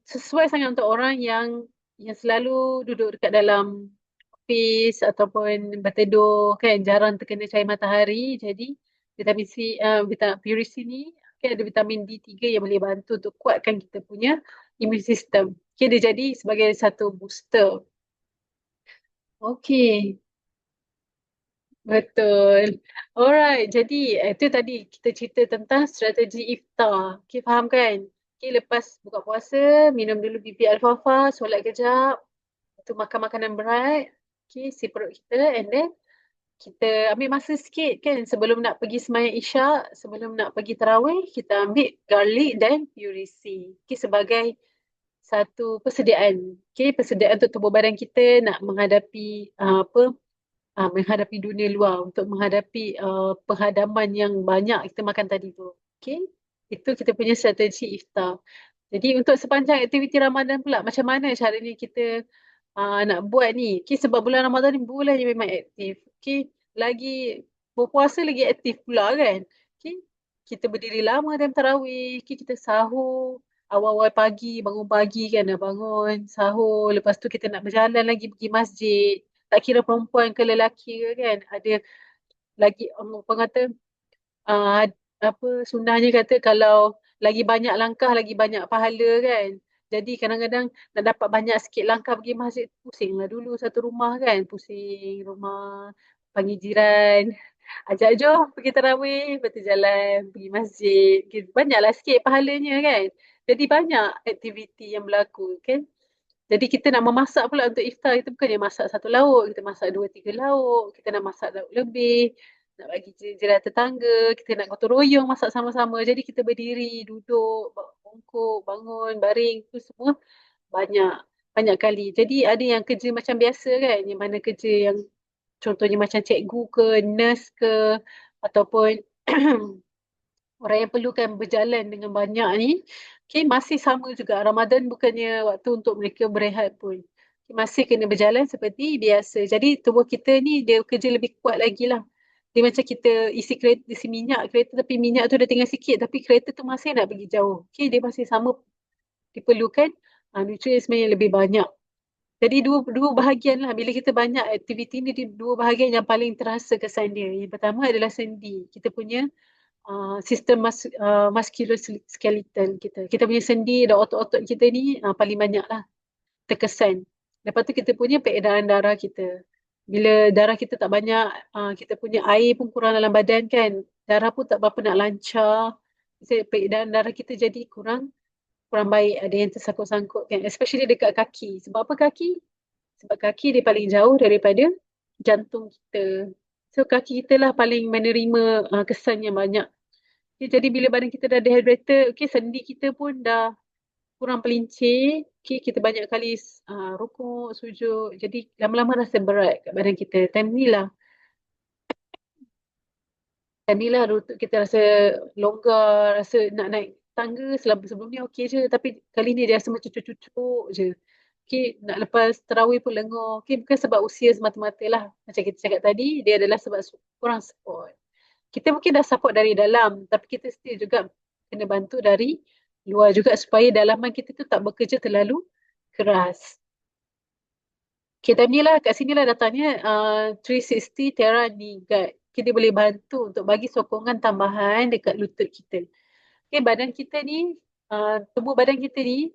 S2: sesuai sangat untuk orang yang selalu duduk dekat dalam office ataupun berteduh kan, jarang terkena cahaya matahari. Jadi vitamin C, vitamin C ni ada vitamin D3 yang boleh bantu untuk kuatkan kita punya immune system. Okay, dia jadi sebagai satu booster. Okay, betul. Alright, jadi itu tadi kita cerita tentang strategi iftar. Okay, faham kan? Okay, lepas buka puasa, minum dulu bibir alfalfa, solat kejap, tu makan makanan berat, okay, si perut kita, and then kita ambil masa sikit kan sebelum nak pergi sembahyang isyak, sebelum nak pergi tarawih, kita ambil garlic dan puree okay, sebagai satu persediaan. Okay, persediaan untuk tubuh badan kita nak menghadapi menghadapi dunia luar, untuk menghadapi penghadaman yang banyak kita makan tadi tu. Okay, itu kita punya strategi iftar. Jadi untuk sepanjang aktiviti Ramadan pula, macam mana caranya kita nak buat ni? Okay, sebab bulan Ramadan ni bulan yang memang aktif. Okay, lagi berpuasa lagi aktif pula kan. Okay, kita berdiri lama dalam tarawih. Okay, kita sahur awal-awal pagi, bangun pagi kan, dah bangun, sahur. Lepas tu kita nak berjalan lagi pergi masjid. Tak kira perempuan ke lelaki ke kan. Ada lagi orang kata uh, apa sunnahnya kata kalau lagi banyak langkah lagi banyak pahala kan. Jadi kadang-kadang nak dapat banyak sikit langkah pergi masjid, pusinglah dulu satu rumah kan, pusing rumah, panggil jiran, ajak jom pergi tarawih, lepas tu jalan pergi masjid. Banyaklah sikit pahalanya kan. Jadi banyak aktiviti yang berlaku kan. Jadi kita nak memasak pula untuk iftar, kita bukannya masak satu lauk, kita masak 2-3 lauk, kita nak masak lauk lebih, nak bagi jiran tetangga, kita nak gotong royong masak sama-sama. Jadi kita berdiri, duduk, bongkok, bangun, baring, tu semua banyak banyak kali. Jadi ada yang kerja macam biasa kan, yang mana kerja yang contohnya macam cikgu ke, nurse ke, ataupun orang yang perlukan berjalan dengan banyak ni, okay, masih sama juga. Ramadan bukannya waktu untuk mereka berehat pun. Okay, masih kena berjalan seperti biasa. Jadi tubuh kita ni dia kerja lebih kuat lagi lah. Dia macam kita isi kereta, isi minyak kereta tapi minyak tu dah tinggal sikit tapi kereta tu masih nak pergi jauh. Okay, dia masih sama diperlukan nutrien sebenarnya lebih banyak. Jadi dua bahagian lah. Bila kita banyak aktiviti ni, dua bahagian yang paling terasa kesan dia. Yang pertama adalah sendi. Kita punya sistem musculoskeletal kita. Kita punya sendi dan otot-otot kita ni paling banyak lah terkesan. Lepas tu kita punya peredaran darah kita. Bila darah kita tak banyak, kita punya air pun kurang dalam badan kan. Darah pun tak berapa nak lancar. Peredaran darah kita jadi kurang baik. Ada yang tersangkut-sangkut kan. Especially dekat kaki. Sebab apa kaki? Sebab kaki dia paling jauh daripada jantung kita. So kaki kita lah paling menerima kesan yang banyak. Okay, jadi bila badan kita dah dehydrated, okay, sendi kita pun dah kurang pelincir. Okay, kita banyak kali rukuk, sujud. Jadi lama-lama rasa berat kat badan kita. Time ni lah lutut kita rasa longgar, rasa nak naik tangga sebelum ni okey je. Tapi kali ni dia rasa macam cucuk-cucuk je. Okay, nak lepas tarawih pun lengur. Okay, bukan sebab usia semata-mata lah. Macam kita cakap tadi, dia adalah sebab kurang support. Kita mungkin dah support dari dalam, tapi kita still juga kena bantu dari luar juga supaya dalaman kita tu tak bekerja terlalu keras. Okay, time ni lah, kat sini lah datangnya 360 Terra Knee Guard. Okay, dia boleh bantu untuk bagi sokongan tambahan dekat lutut kita. Okay, badan kita ni, tubuh badan kita ni,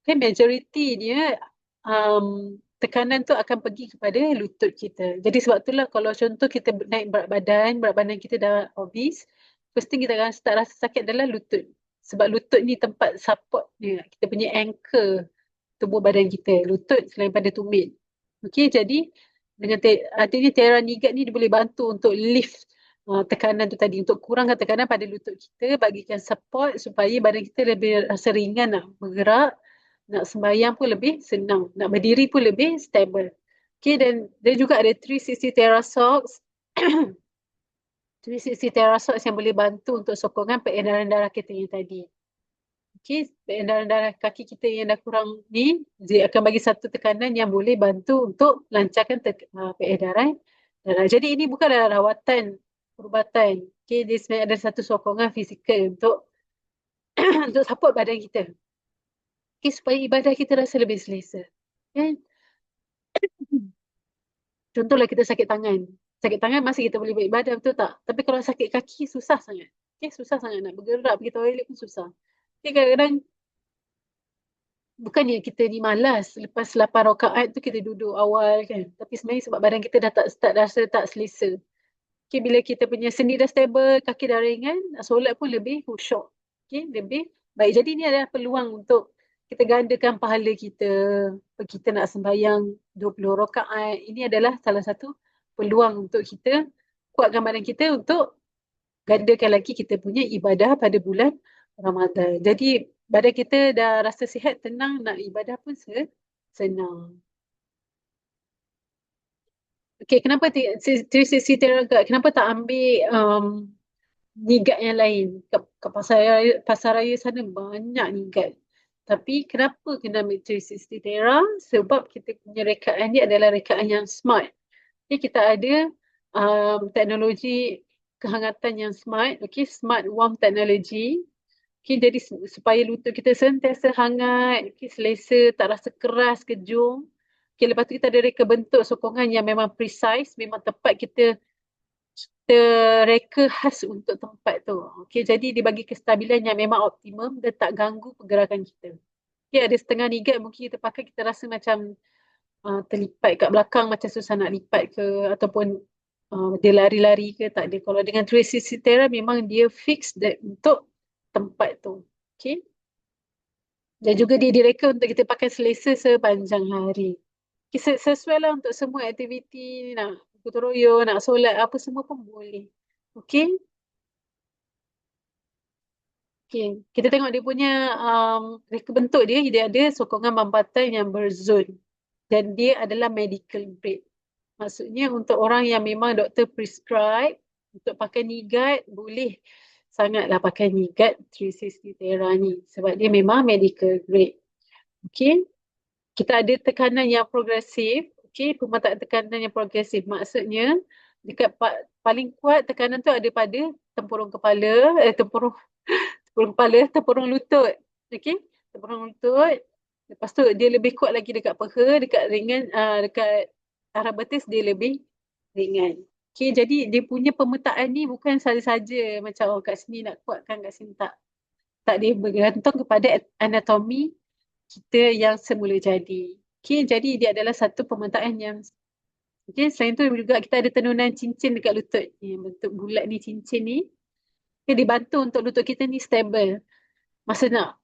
S2: kan majoriti dia tekanan tu akan pergi kepada lutut kita. Jadi sebab itulah kalau contoh kita naik berat badan kita dah obese, first thing kita akan start rasa sakit adalah lutut. Sebab lutut ni tempat support dia, kita punya anchor tubuh badan kita, lutut selain pada tumit. Okey, jadi artinya Thera-Nigat ni dia boleh bantu untuk lift tekanan tu tadi, untuk kurangkan tekanan pada lutut kita, bagikan support supaya badan kita lebih rasa ringan nak bergerak, nak sembahyang pun lebih senang, nak berdiri pun lebih stable. Okay, dan dia juga ada 360 TerraSox 360 TerraSox yang boleh bantu untuk sokongan peredaran darah kita yang tadi. Okay, peredaran darah kaki kita yang dah kurang ni, dia akan bagi satu tekanan yang boleh bantu untuk lancarkan peredaran darah. Jadi ini bukanlah rawatan, perubatan. Okay, dia sebenarnya ada satu sokongan fizikal untuk untuk support badan kita. Okay, supaya ibadah kita rasa lebih selesa. Okay? Contohlah kita sakit tangan. Sakit tangan masih kita boleh beribadah, betul tak? Tapi kalau sakit kaki, susah sangat. Okay, susah sangat nak bergerak, pergi toilet pun susah. Okay, kadang-kadang bukannya kita ni malas, lepas 8 rakaat tu kita duduk awal kan. Tapi sebenarnya sebab badan kita dah tak start rasa tak selesa. Okay, bila kita punya sendi dah stable, kaki dah ringan, solat pun lebih khusyuk. Okay, lebih baik. Jadi ni adalah peluang untuk kita gandakan pahala kita. Kita nak sembahyang 20 rakaat. Ini adalah salah satu peluang untuk kita kuatkan badan kita untuk gandakan lagi kita punya ibadah pada bulan Ramadan. Jadi badan kita dah rasa sihat, tenang, nak ibadah pun senang. Okay, kenapa 360 Teragat? Kenapa tak ambil nigat yang lain? Kat pasar raya sana banyak nigat. Tapi kenapa kena ambil 360 Tera? Sebab kita punya rekaan ni adalah rekaan yang smart. Okay, kita ada teknologi kehangatan yang smart. Okay, smart warm technology. Okay, jadi supaya lutut kita sentiasa hangat, okay, selesa, tak rasa keras, kejung. Okay, lepas tu kita ada reka bentuk sokongan yang memang precise, memang tepat kita reka khas untuk tempat tu. Okay, jadi dia bagi kestabilan yang memang optimum dan tak ganggu pergerakan kita. Okay, ada setengah nigat mungkin kita pakai, kita rasa macam terlipat kat belakang, macam susah nak lipat ke, ataupun dia lari-lari ke, tak ada. Kalau dengan 360 Tera memang dia fix untuk tempat tu. Okay. Dan juga dia direka untuk kita pakai selesa sepanjang hari. Okay, sesuai lah untuk semua aktiviti, nak gotong royong, nak solat, apa semua pun boleh. Okay. Okay. Kita tengok dia punya reka bentuk dia ada sokongan bambatan yang berzon. Dan dia adalah medical grade. Maksudnya untuk orang yang memang doktor prescribe untuk pakai nigat, boleh sangatlah pakai nigat 360 Tera ni. Sebab dia memang medical grade. Okay. Kita ada tekanan yang progresif. Okay. Pemetaan tekanan yang progresif. Maksudnya dekat paling kuat tekanan tu ada pada tempurung kepala, tempurung lutut. Okay. Tempurung lutut. Lepas tu dia lebih kuat lagi dekat peha, dekat ringan, dekat arah betis dia lebih ringan. Okay, jadi dia punya pemetaan ni bukan saja-saja macam kat sini nak kuatkan, kat sini tak. Tak, dia bergantung kepada anatomi kita yang semula jadi. Okay, jadi dia adalah satu pemetaan yang okay, selain tu juga kita ada tenunan cincin dekat lutut. Yang bentuk bulat ni, cincin ni. Okay, dia bantu untuk lutut kita ni stable. Masa nak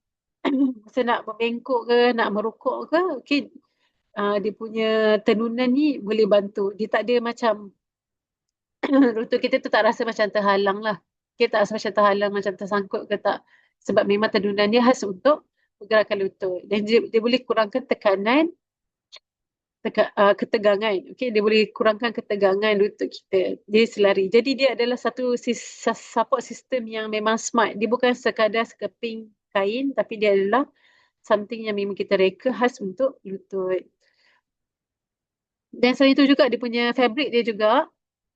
S2: membengkok ke, nak merukuk ke, okay, dia punya tenunan ni boleh bantu. Dia tak ada macam lutut kita tu tak rasa macam terhalang lah. Okay, tak rasa macam terhalang, macam tersangkut ke tak. Sebab memang tenunan dia khas untuk pergerakan lutut. Dan dia boleh kurangkan tekanan, ketegangan. Okay, dia boleh kurangkan ketegangan lutut kita. Dia selari. Jadi dia adalah satu support system yang memang smart. Dia bukan sekadar sekeping kain, tapi dia adalah something yang memang kita reka khas untuk lutut. Dan selain itu juga dia punya fabric dia juga.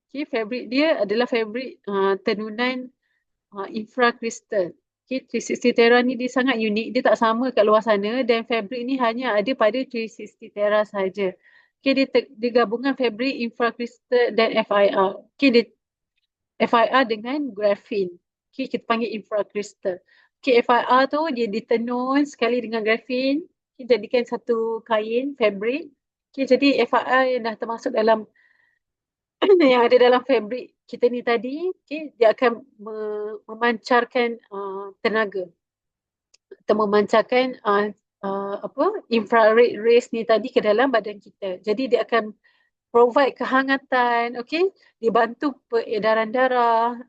S2: Okay, fabric dia adalah fabric tenunan infrakrystal. Okay, 360 Tera ni dia sangat unik. Dia tak sama kat luar sana dan fabric ni hanya ada pada 360 Tera sahaja. Okay, dia gabungan fabric infrakrystal dan FIR. Okay, dia FIR dengan graphene. Okay, kita panggil infrakrystal. Okay, FIR tu dia ditenun sekali dengan graphene. Okay, jadikan satu kain, fabric. Okay, jadi FIR yang dah termasuk dalam yang ada dalam fabric kita ni tadi, okay, dia akan memancarkan tenaga atau memancarkan infrared rays ni tadi ke dalam badan kita. Jadi dia akan provide kehangatan, okay? Dia bantu peredaran darah.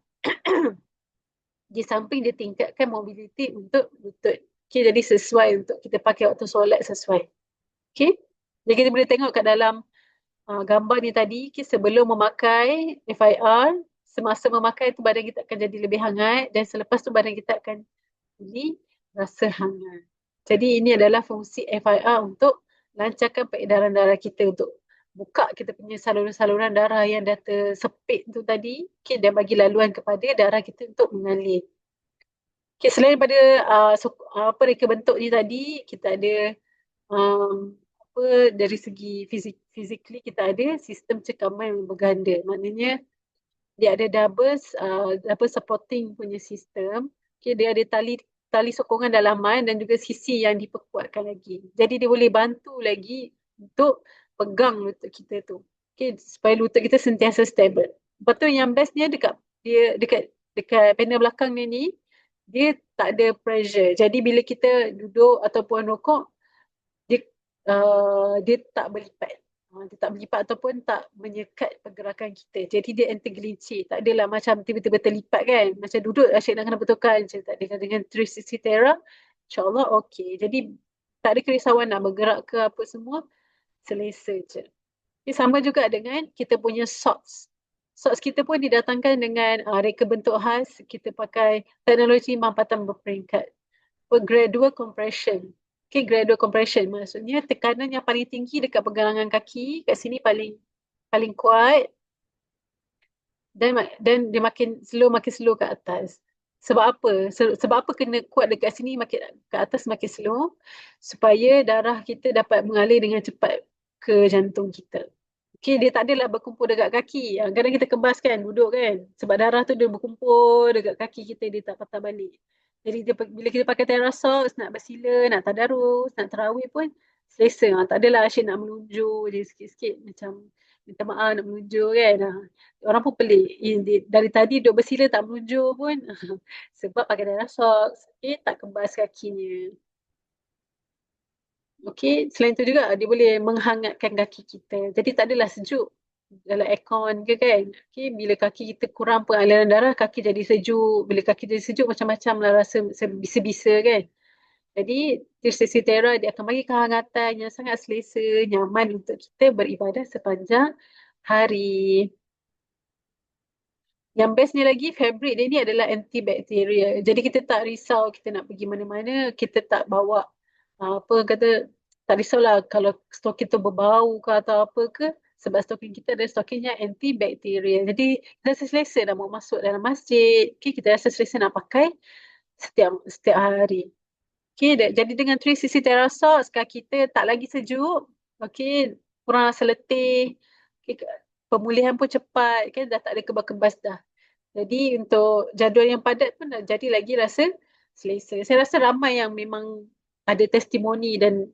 S2: Di samping dia tingkatkan mobility untuk lutut. Okay, jadi sesuai untuk kita pakai waktu solat sesuai. Okay? Jadi kita boleh tengok kat dalam gambar ni tadi, okay, sebelum memakai FIR, semasa memakai tu badan kita akan jadi lebih hangat dan selepas tu badan kita akan jadi rasa hangat. Jadi ini adalah fungsi FIR untuk lancarkan peredaran darah kita, untuk buka kita punya saluran-saluran darah yang dah tersepit tu tadi, okay, dan bagi laluan kepada darah kita untuk mengalir. Okay, selain daripada reka bentuk ni tadi, kita ada dari segi physically kita ada sistem cekaman yang berganda. Maknanya dia ada double supporting punya sistem. Okay, dia ada tali sokongan dalaman dan juga sisi yang diperkuatkan lagi. Jadi dia boleh bantu lagi untuk pegang lutut kita tu. Okay, supaya lutut kita sentiasa stable. Lepas tu yang bestnya dekat panel belakang ni, dia tak ada pressure. Jadi bila kita duduk ataupun rokok, dia tak berlipat. Dia tak berlipat ataupun tak menyekat pergerakan kita. Jadi dia anti-gelincir. Tak adalah macam tiba-tiba terlipat kan. Macam duduk asyik nak kena betulkan. Macam tak ada. Dengan 360 Terra, insyaAllah okey. Jadi tak ada kerisauan nak bergerak ke apa semua. Selesa je. Okay, sama juga dengan kita punya socks. Socks kita pun didatangkan dengan reka bentuk khas. Kita pakai teknologi mampatan berperingkat. Gradual compression. Okay, gradual compression maksudnya tekanan yang paling tinggi dekat pergelangan kaki, kat sini paling kuat dan dia makin slow ke atas. Sebab apa? Sebab apa kena kuat dekat sini, makin ke atas makin slow, supaya darah kita dapat mengalir dengan cepat ke jantung kita. Okay, dia tak adalah berkumpul dekat kaki. Kadang kita kebas kan, duduk kan. Sebab darah tu dia berkumpul dekat kaki kita, dia tak patah balik. Jadi bila kita pakai Terrasox, nak bersila, nak tadarus, nak tarawih pun selesa. Tak adalah asyik nak melunjur je sikit-sikit macam minta maaf nak melunjur kan. Orang pun pelik. Dari tadi duduk bersila tak melunjur pun sebab pakai Terrasox. Okay, tak kebas kakinya. Okay, selain tu juga dia boleh menghangatkan kaki kita. Jadi tak adalah sejuk dalam aircon ke kan. Okay, bila kaki kita kurang pengaliran darah, kaki jadi sejuk. Bila kaki jadi sejuk, macam-macam lah rasa bisa-bisa kan. Jadi, Tirta Terra dia akan bagi kehangatan yang sangat selesa, nyaman untuk kita beribadah sepanjang hari. Yang bestnya lagi, fabric dia ni adalah antibakteria. Jadi kita tak risau kita nak pergi mana-mana, kita tak bawa tak risaulah kalau stokin tu berbau ke atau apa ke, sebab stokin kita ada stokinnya antibakteria. Jadi kita rasa selesa nak mau masuk dalam masjid, kita rasa selesa nak pakai setiap hari. Jadi dengan 360 Terrasox, kaki kita tak lagi sejuk, kurang rasa letih, pemulihan pun cepat, dah tak ada kebas-kebas dah. Jadi untuk jadual yang padat pun dah jadi lagi rasa selesa. Saya rasa ramai yang memang ada testimoni dan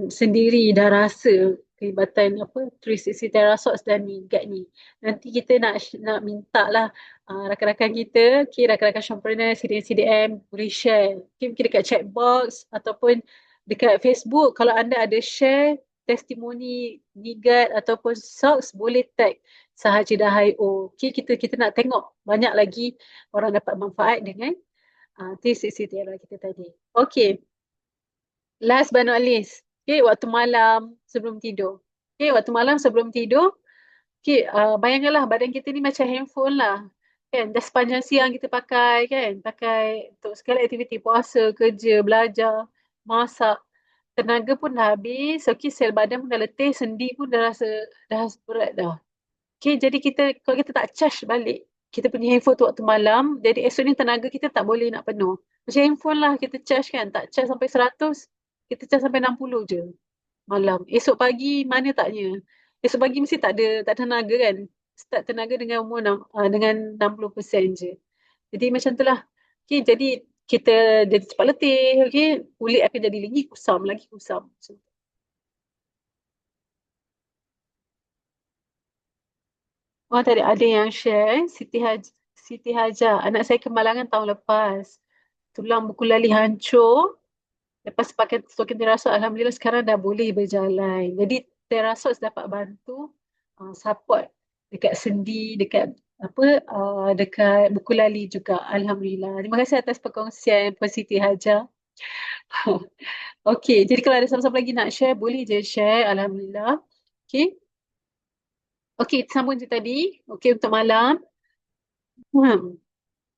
S2: sendiri dah rasa kelibatan 360 Terrasox dan guide ni. Nanti kita nak minta lah rakan-rakan kita, rakan-rakan Shopreneur, CDM boleh share. Mungkin dekat chat box ataupun dekat Facebook, kalau anda ada share testimoni Nigat ataupun socks, boleh tag Sahajidah.io. Kita nak tengok banyak lagi orang dapat manfaat dengan 360 Terra kita tadi. Last but not least, waktu malam sebelum tidur. Waktu malam sebelum tidur, bayangkanlah badan kita ni macam handphone lah. Kan, dah sepanjang siang kita pakai kan, pakai untuk segala aktiviti, puasa, kerja, belajar, masak. Tenaga pun dah habis, sel badan pun dah letih, sendi pun dah rasa berat dah. Jadi kalau kita tak charge balik, kita punya handphone tu waktu malam, jadi esok ni tenaga kita tak boleh nak penuh. Macam handphone lah kita charge kan, tak charge sampai 100, kita charge sampai 60 je malam. Esok pagi mana taknya. Esok pagi mesti tak ada tenaga kan. Start tenaga dengan dengan 60% je. Jadi macam tu lah. Jadi kita jadi cepat letih, kulit akan jadi lagi kusam. Tadi ada yang share, Siti Hajar, anak saya kemalangan tahun lepas. Tulang buku lali hancur, Lepas pakai token terasot, Alhamdulillah sekarang dah boleh berjalan. Jadi terasot dapat bantu support dekat sendi, dekat dekat buku lali juga. Alhamdulillah. Terima kasih atas perkongsian Puan Siti Hajar. Okey, jadi kalau ada siapa-siapa lagi nak share, boleh je share. Alhamdulillah. Okey. Okey, sambung je tadi. Okey, untuk malam.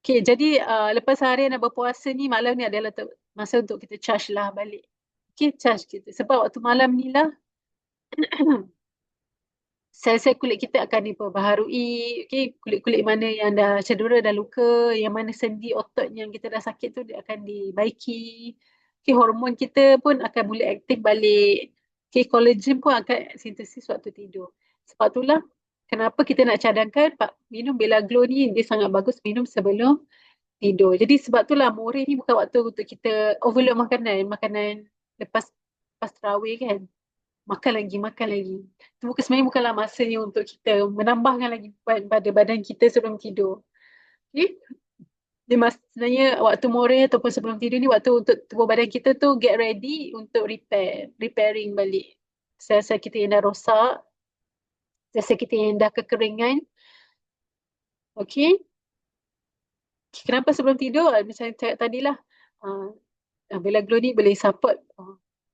S2: Okey, jadi lepas harian nak berpuasa ni, malam ni adalah masa untuk kita charge lah balik. Okey, charge kita. Sebab waktu malam ni lah sel-sel kulit kita akan diperbaharui. Okey, kulit-kulit mana yang dah cedera, dah luka, yang mana sendi otot yang kita dah sakit tu dia akan dibaiki. Okey, hormon kita pun akan boleh aktif balik. Okey, collagen pun akan sintesis waktu tidur. Sebab itulah kenapa kita nak cadangkan minum Bella Glow ni, dia sangat bagus minum sebelum tidur. Jadi sebab itulah Moreh ni bukan waktu untuk kita overload makanan. Makanan lepas terawih kan. Makan lagi. Itu sebenarnya bukanlah masanya untuk kita menambahkan lagi beban pada badan kita sebelum tidur. Okay? Sebenarnya waktu Moreh ataupun sebelum tidur ni waktu untuk tubuh badan kita tu get ready untuk repairing balik. Sel-sel kita yang dah rosak, sel-sel kita yang dah kekeringan. Okay? Kenapa sebelum tidur? Macam saya cakap tadi lah. Bella Glow ni boleh support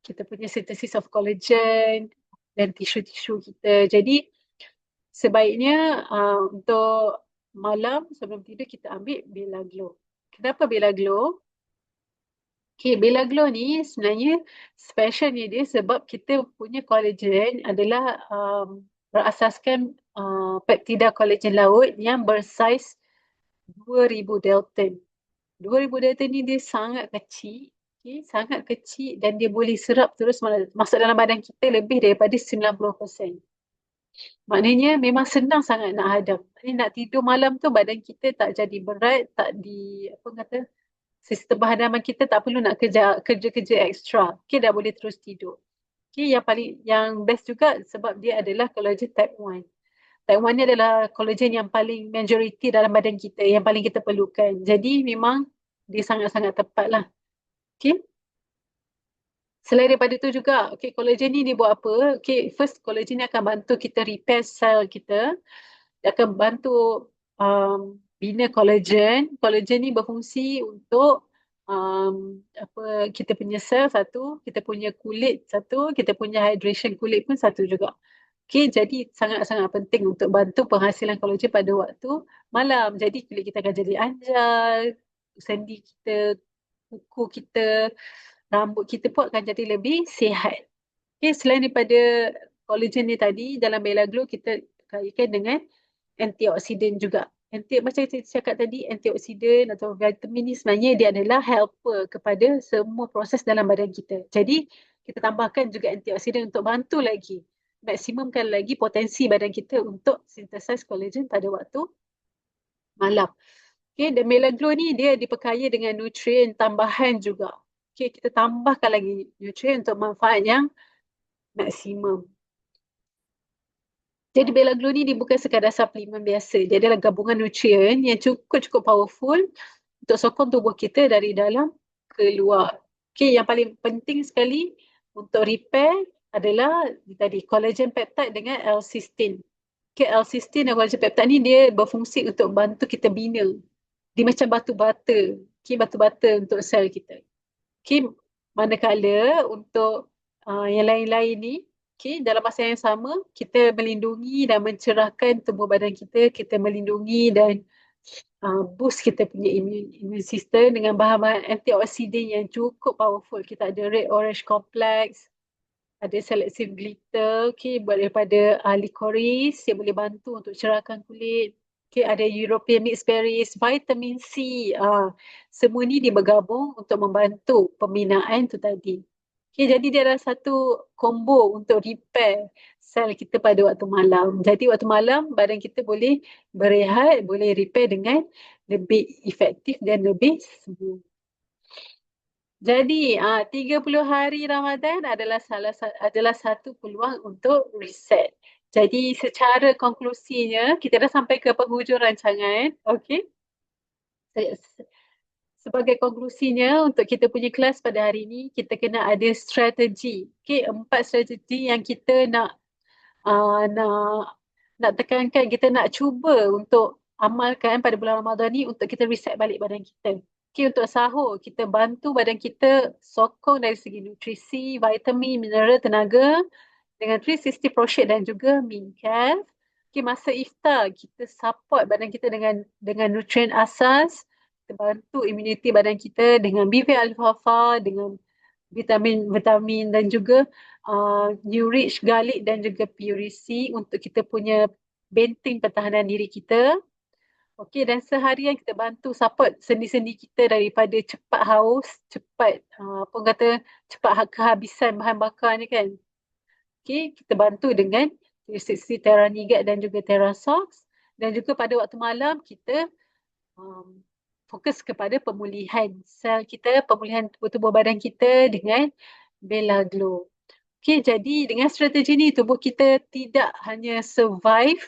S2: kita punya synthesis of collagen dan tisu-tisu kita. Jadi sebaiknya untuk malam sebelum tidur kita ambil Bella Glow. Kenapa Bella Glow? Okay, Bella Glow ni sebenarnya specialnya dia sebab kita punya collagen adalah berasaskan peptida collagen laut yang bersaiz 2000 Dalton. 2000 Dalton ni dia sangat kecil. Okay, sangat kecil dan dia boleh serap terus masuk dalam badan kita lebih daripada 90%. Maknanya memang senang sangat nak hadam. Nak tidur malam tu badan kita tak jadi berat, tak sistem perhadaman kita tak perlu nak kerja-kerja ekstra. Okay, dah boleh terus tidur. Okay, yang best juga sebab dia adalah collagen type 1. Type 1 ni adalah collagen yang paling majority dalam badan kita, yang paling kita perlukan. Jadi memang dia sangat-sangat tepat lah. Okay. Selain daripada itu juga, okay, collagen ni dia buat apa? Okay, first collagen ni akan bantu kita repair sel kita. Dia akan bantu bina collagen. Collagen ni berfungsi untuk kita punya sel satu, kita punya kulit satu, kita punya hydration kulit pun satu juga. Okay, jadi sangat-sangat penting untuk bantu penghasilan collagen pada waktu malam. Jadi kulit kita akan jadi anjal, sendi kita, kuku kita, rambut kita pun akan jadi lebih sihat. Okay, selain daripada collagen ni tadi, dalam Bella Glow kita kaitkan dengan antioksidan juga. Macam saya cakap tadi, antioksidan atau vitamin ni sebenarnya dia adalah helper kepada semua proses dalam badan kita. Jadi, kita tambahkan juga antioksidan untuk bantu lagi, maksimumkan lagi potensi badan kita untuk synthesize collagen pada waktu malam. Okay, dan Bella Glow ni dia diperkaya dengan nutrien tambahan juga. Okay, kita tambahkan lagi nutrien untuk manfaat yang maksimum. Jadi Bella Glow ni dia bukan sekadar suplemen biasa. Dia adalah gabungan nutrien yang cukup powerful untuk sokong tubuh kita dari dalam ke luar. Okay, yang paling penting sekali untuk repair adalah tadi collagen peptide dengan L-cysteine. Okay, L-cysteine dan collagen peptide ni dia berfungsi untuk bantu kita bina. Dia macam batu bata. Okay, batu bata untuk sel kita. Okay, manakala untuk yang lain-lain ni, okay, dalam masa yang sama, kita melindungi dan mencerahkan tubuh badan kita, kita melindungi dan boost kita punya immune system dengan bahan-bahan antioksidan yang cukup powerful. Kita ada red orange complex, ada selective glitter, okay, buat daripada licorice yang boleh bantu untuk cerahkan kulit. Okay, ada European mixed berries, vitamin C. Semua ni dia bergabung untuk membantu pembinaan tu tadi. Okay, jadi dia adalah satu combo untuk repair sel kita pada waktu malam. Jadi waktu malam badan kita boleh berehat, boleh repair dengan lebih efektif dan lebih sembuh. Jadi 30 hari Ramadan adalah satu peluang untuk reset. Jadi secara konklusinya kita dah sampai ke penghujung rancangan. Okey. sebagai konklusinya untuk kita punya kelas pada hari ini, kita kena ada strategi. Okay, 4 strategi yang kita nak tekankan, kita nak cuba untuk amalkan pada bulan Ramadan ni untuk kita reset balik badan kita. Okay, untuk sahur, kita bantu badan kita sokong dari segi nutrisi, vitamin, mineral, tenaga dengan 360 Pro-Shake dan juga Min-Calf. Okay, masa iftar, kita support badan kita dengan nutrien asas, kita bantu imuniti badan kita dengan BV alfalfa, dengan vitamin dan juga new rich garlic dan juga purisi untuk kita punya benteng pertahanan diri kita. Okey, dan seharian kita bantu support sendi-sendi kita daripada cepat haus, cepat kehabisan bahan bakar ni kan. Okey, kita bantu dengan 360 Terra Nigat dan juga Terra Sox, dan juga pada waktu malam kita fokus kepada pemulihan sel kita, pemulihan tubuh badan kita dengan Bella Glow. Okey, jadi dengan strategi ni tubuh kita tidak hanya survive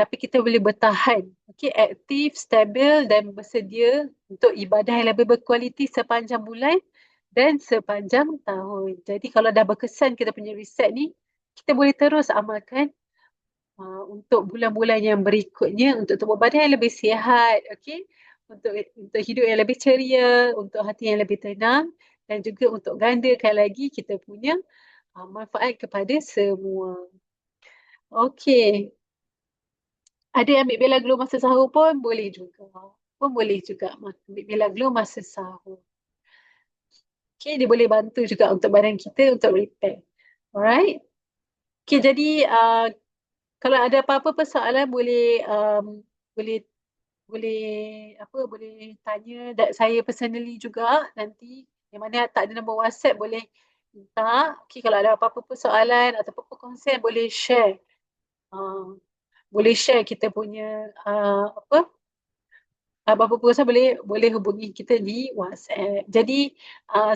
S2: tapi kita boleh bertahan. Okey, aktif, stabil dan bersedia untuk ibadah yang lebih berkualiti sepanjang bulan dan sepanjang tahun. Jadi kalau dah berkesan kita punya riset ni, kita boleh terus amalkan untuk bulan-bulan yang berikutnya untuk tubuh badan yang lebih sihat, okey, untuk hidup yang lebih ceria, untuk hati yang lebih tenang dan juga untuk gandakan lagi kita punya manfaat kepada semua. Okey. Ada yang ambil Bella Glow masa sahur pun boleh juga. Ambil Bella Glow masa sahur. Okay, dia boleh bantu juga untuk badan kita untuk repair. Alright. Okay, jadi kalau ada apa-apa persoalan boleh tanya saya personally juga nanti. Yang mana tak ada nombor WhatsApp boleh minta. Okay, kalau ada apa-apa persoalan ataupun perkongsian boleh share. Boleh share kita punya apa-apa perkongsian boleh hubungi kita di WhatsApp. Jadi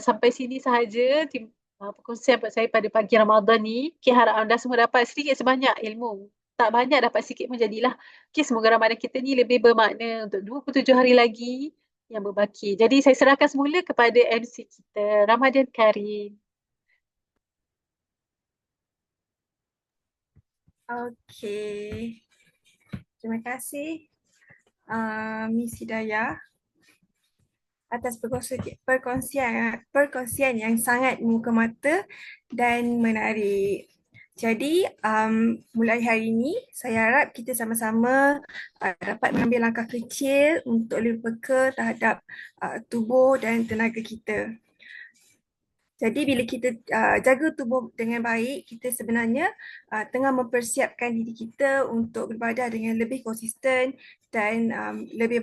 S2: sampai sini sahaja perkongsian saya pada pagi Ramadan ni. Okay, harap anda semua dapat sedikit sebanyak ilmu. Tak banyak, dapat sikit pun jadilah. Okay, semoga Ramadan kita ni lebih bermakna untuk 27 hari lagi yang berbaki. Jadi saya serahkan semula kepada MC kita, Ramadan Karim.
S1: Okey. Terima kasih Miss Hidayah atas perkongsian yang sangat membuka mata dan menarik. Jadi mulai hari ini saya harap kita sama-sama dapat mengambil langkah kecil untuk lebih peka terhadap tubuh dan tenaga kita. Jadi bila kita jaga tubuh dengan baik, kita sebenarnya tengah mempersiapkan diri kita untuk beribadah dengan lebih konsisten dan lebih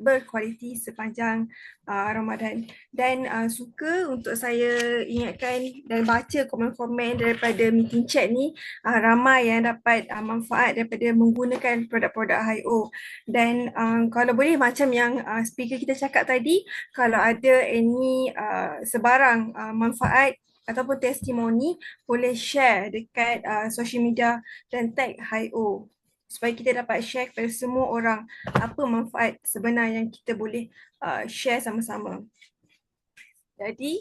S1: berkualiti sepanjang Ramadan. Dan suka untuk saya ingatkan dan baca komen-komen daripada meeting chat ni, ramai yang dapat manfaat daripada menggunakan produk-produk HIO. Dan kalau boleh macam yang speaker kita cakap tadi, kalau ada any sebarang manfaat ataupun testimoni, boleh share dekat social media dan tag HIO supaya kita dapat share kepada semua orang apa manfaat sebenar yang kita boleh share sama-sama. Jadi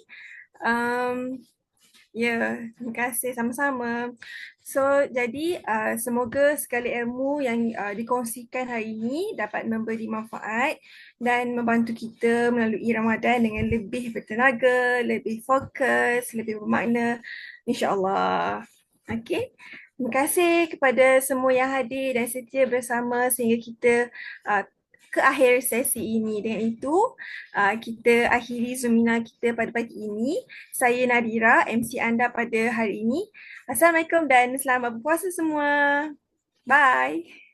S1: terima kasih sama-sama. So, jadi semoga segala ilmu yang dikongsikan hari ini dapat memberi manfaat dan membantu kita melalui Ramadan dengan lebih bertenaga, lebih fokus, lebih bermakna, insya-Allah. Okey. Terima kasih kepada semua yang hadir dan setia bersama sehingga kita ke akhir sesi ini. Dengan itu, kita akhiri Zoomina kita pada pagi ini. Saya Nadira, MC anda pada hari ini. Assalamualaikum dan selamat berpuasa semua. Bye.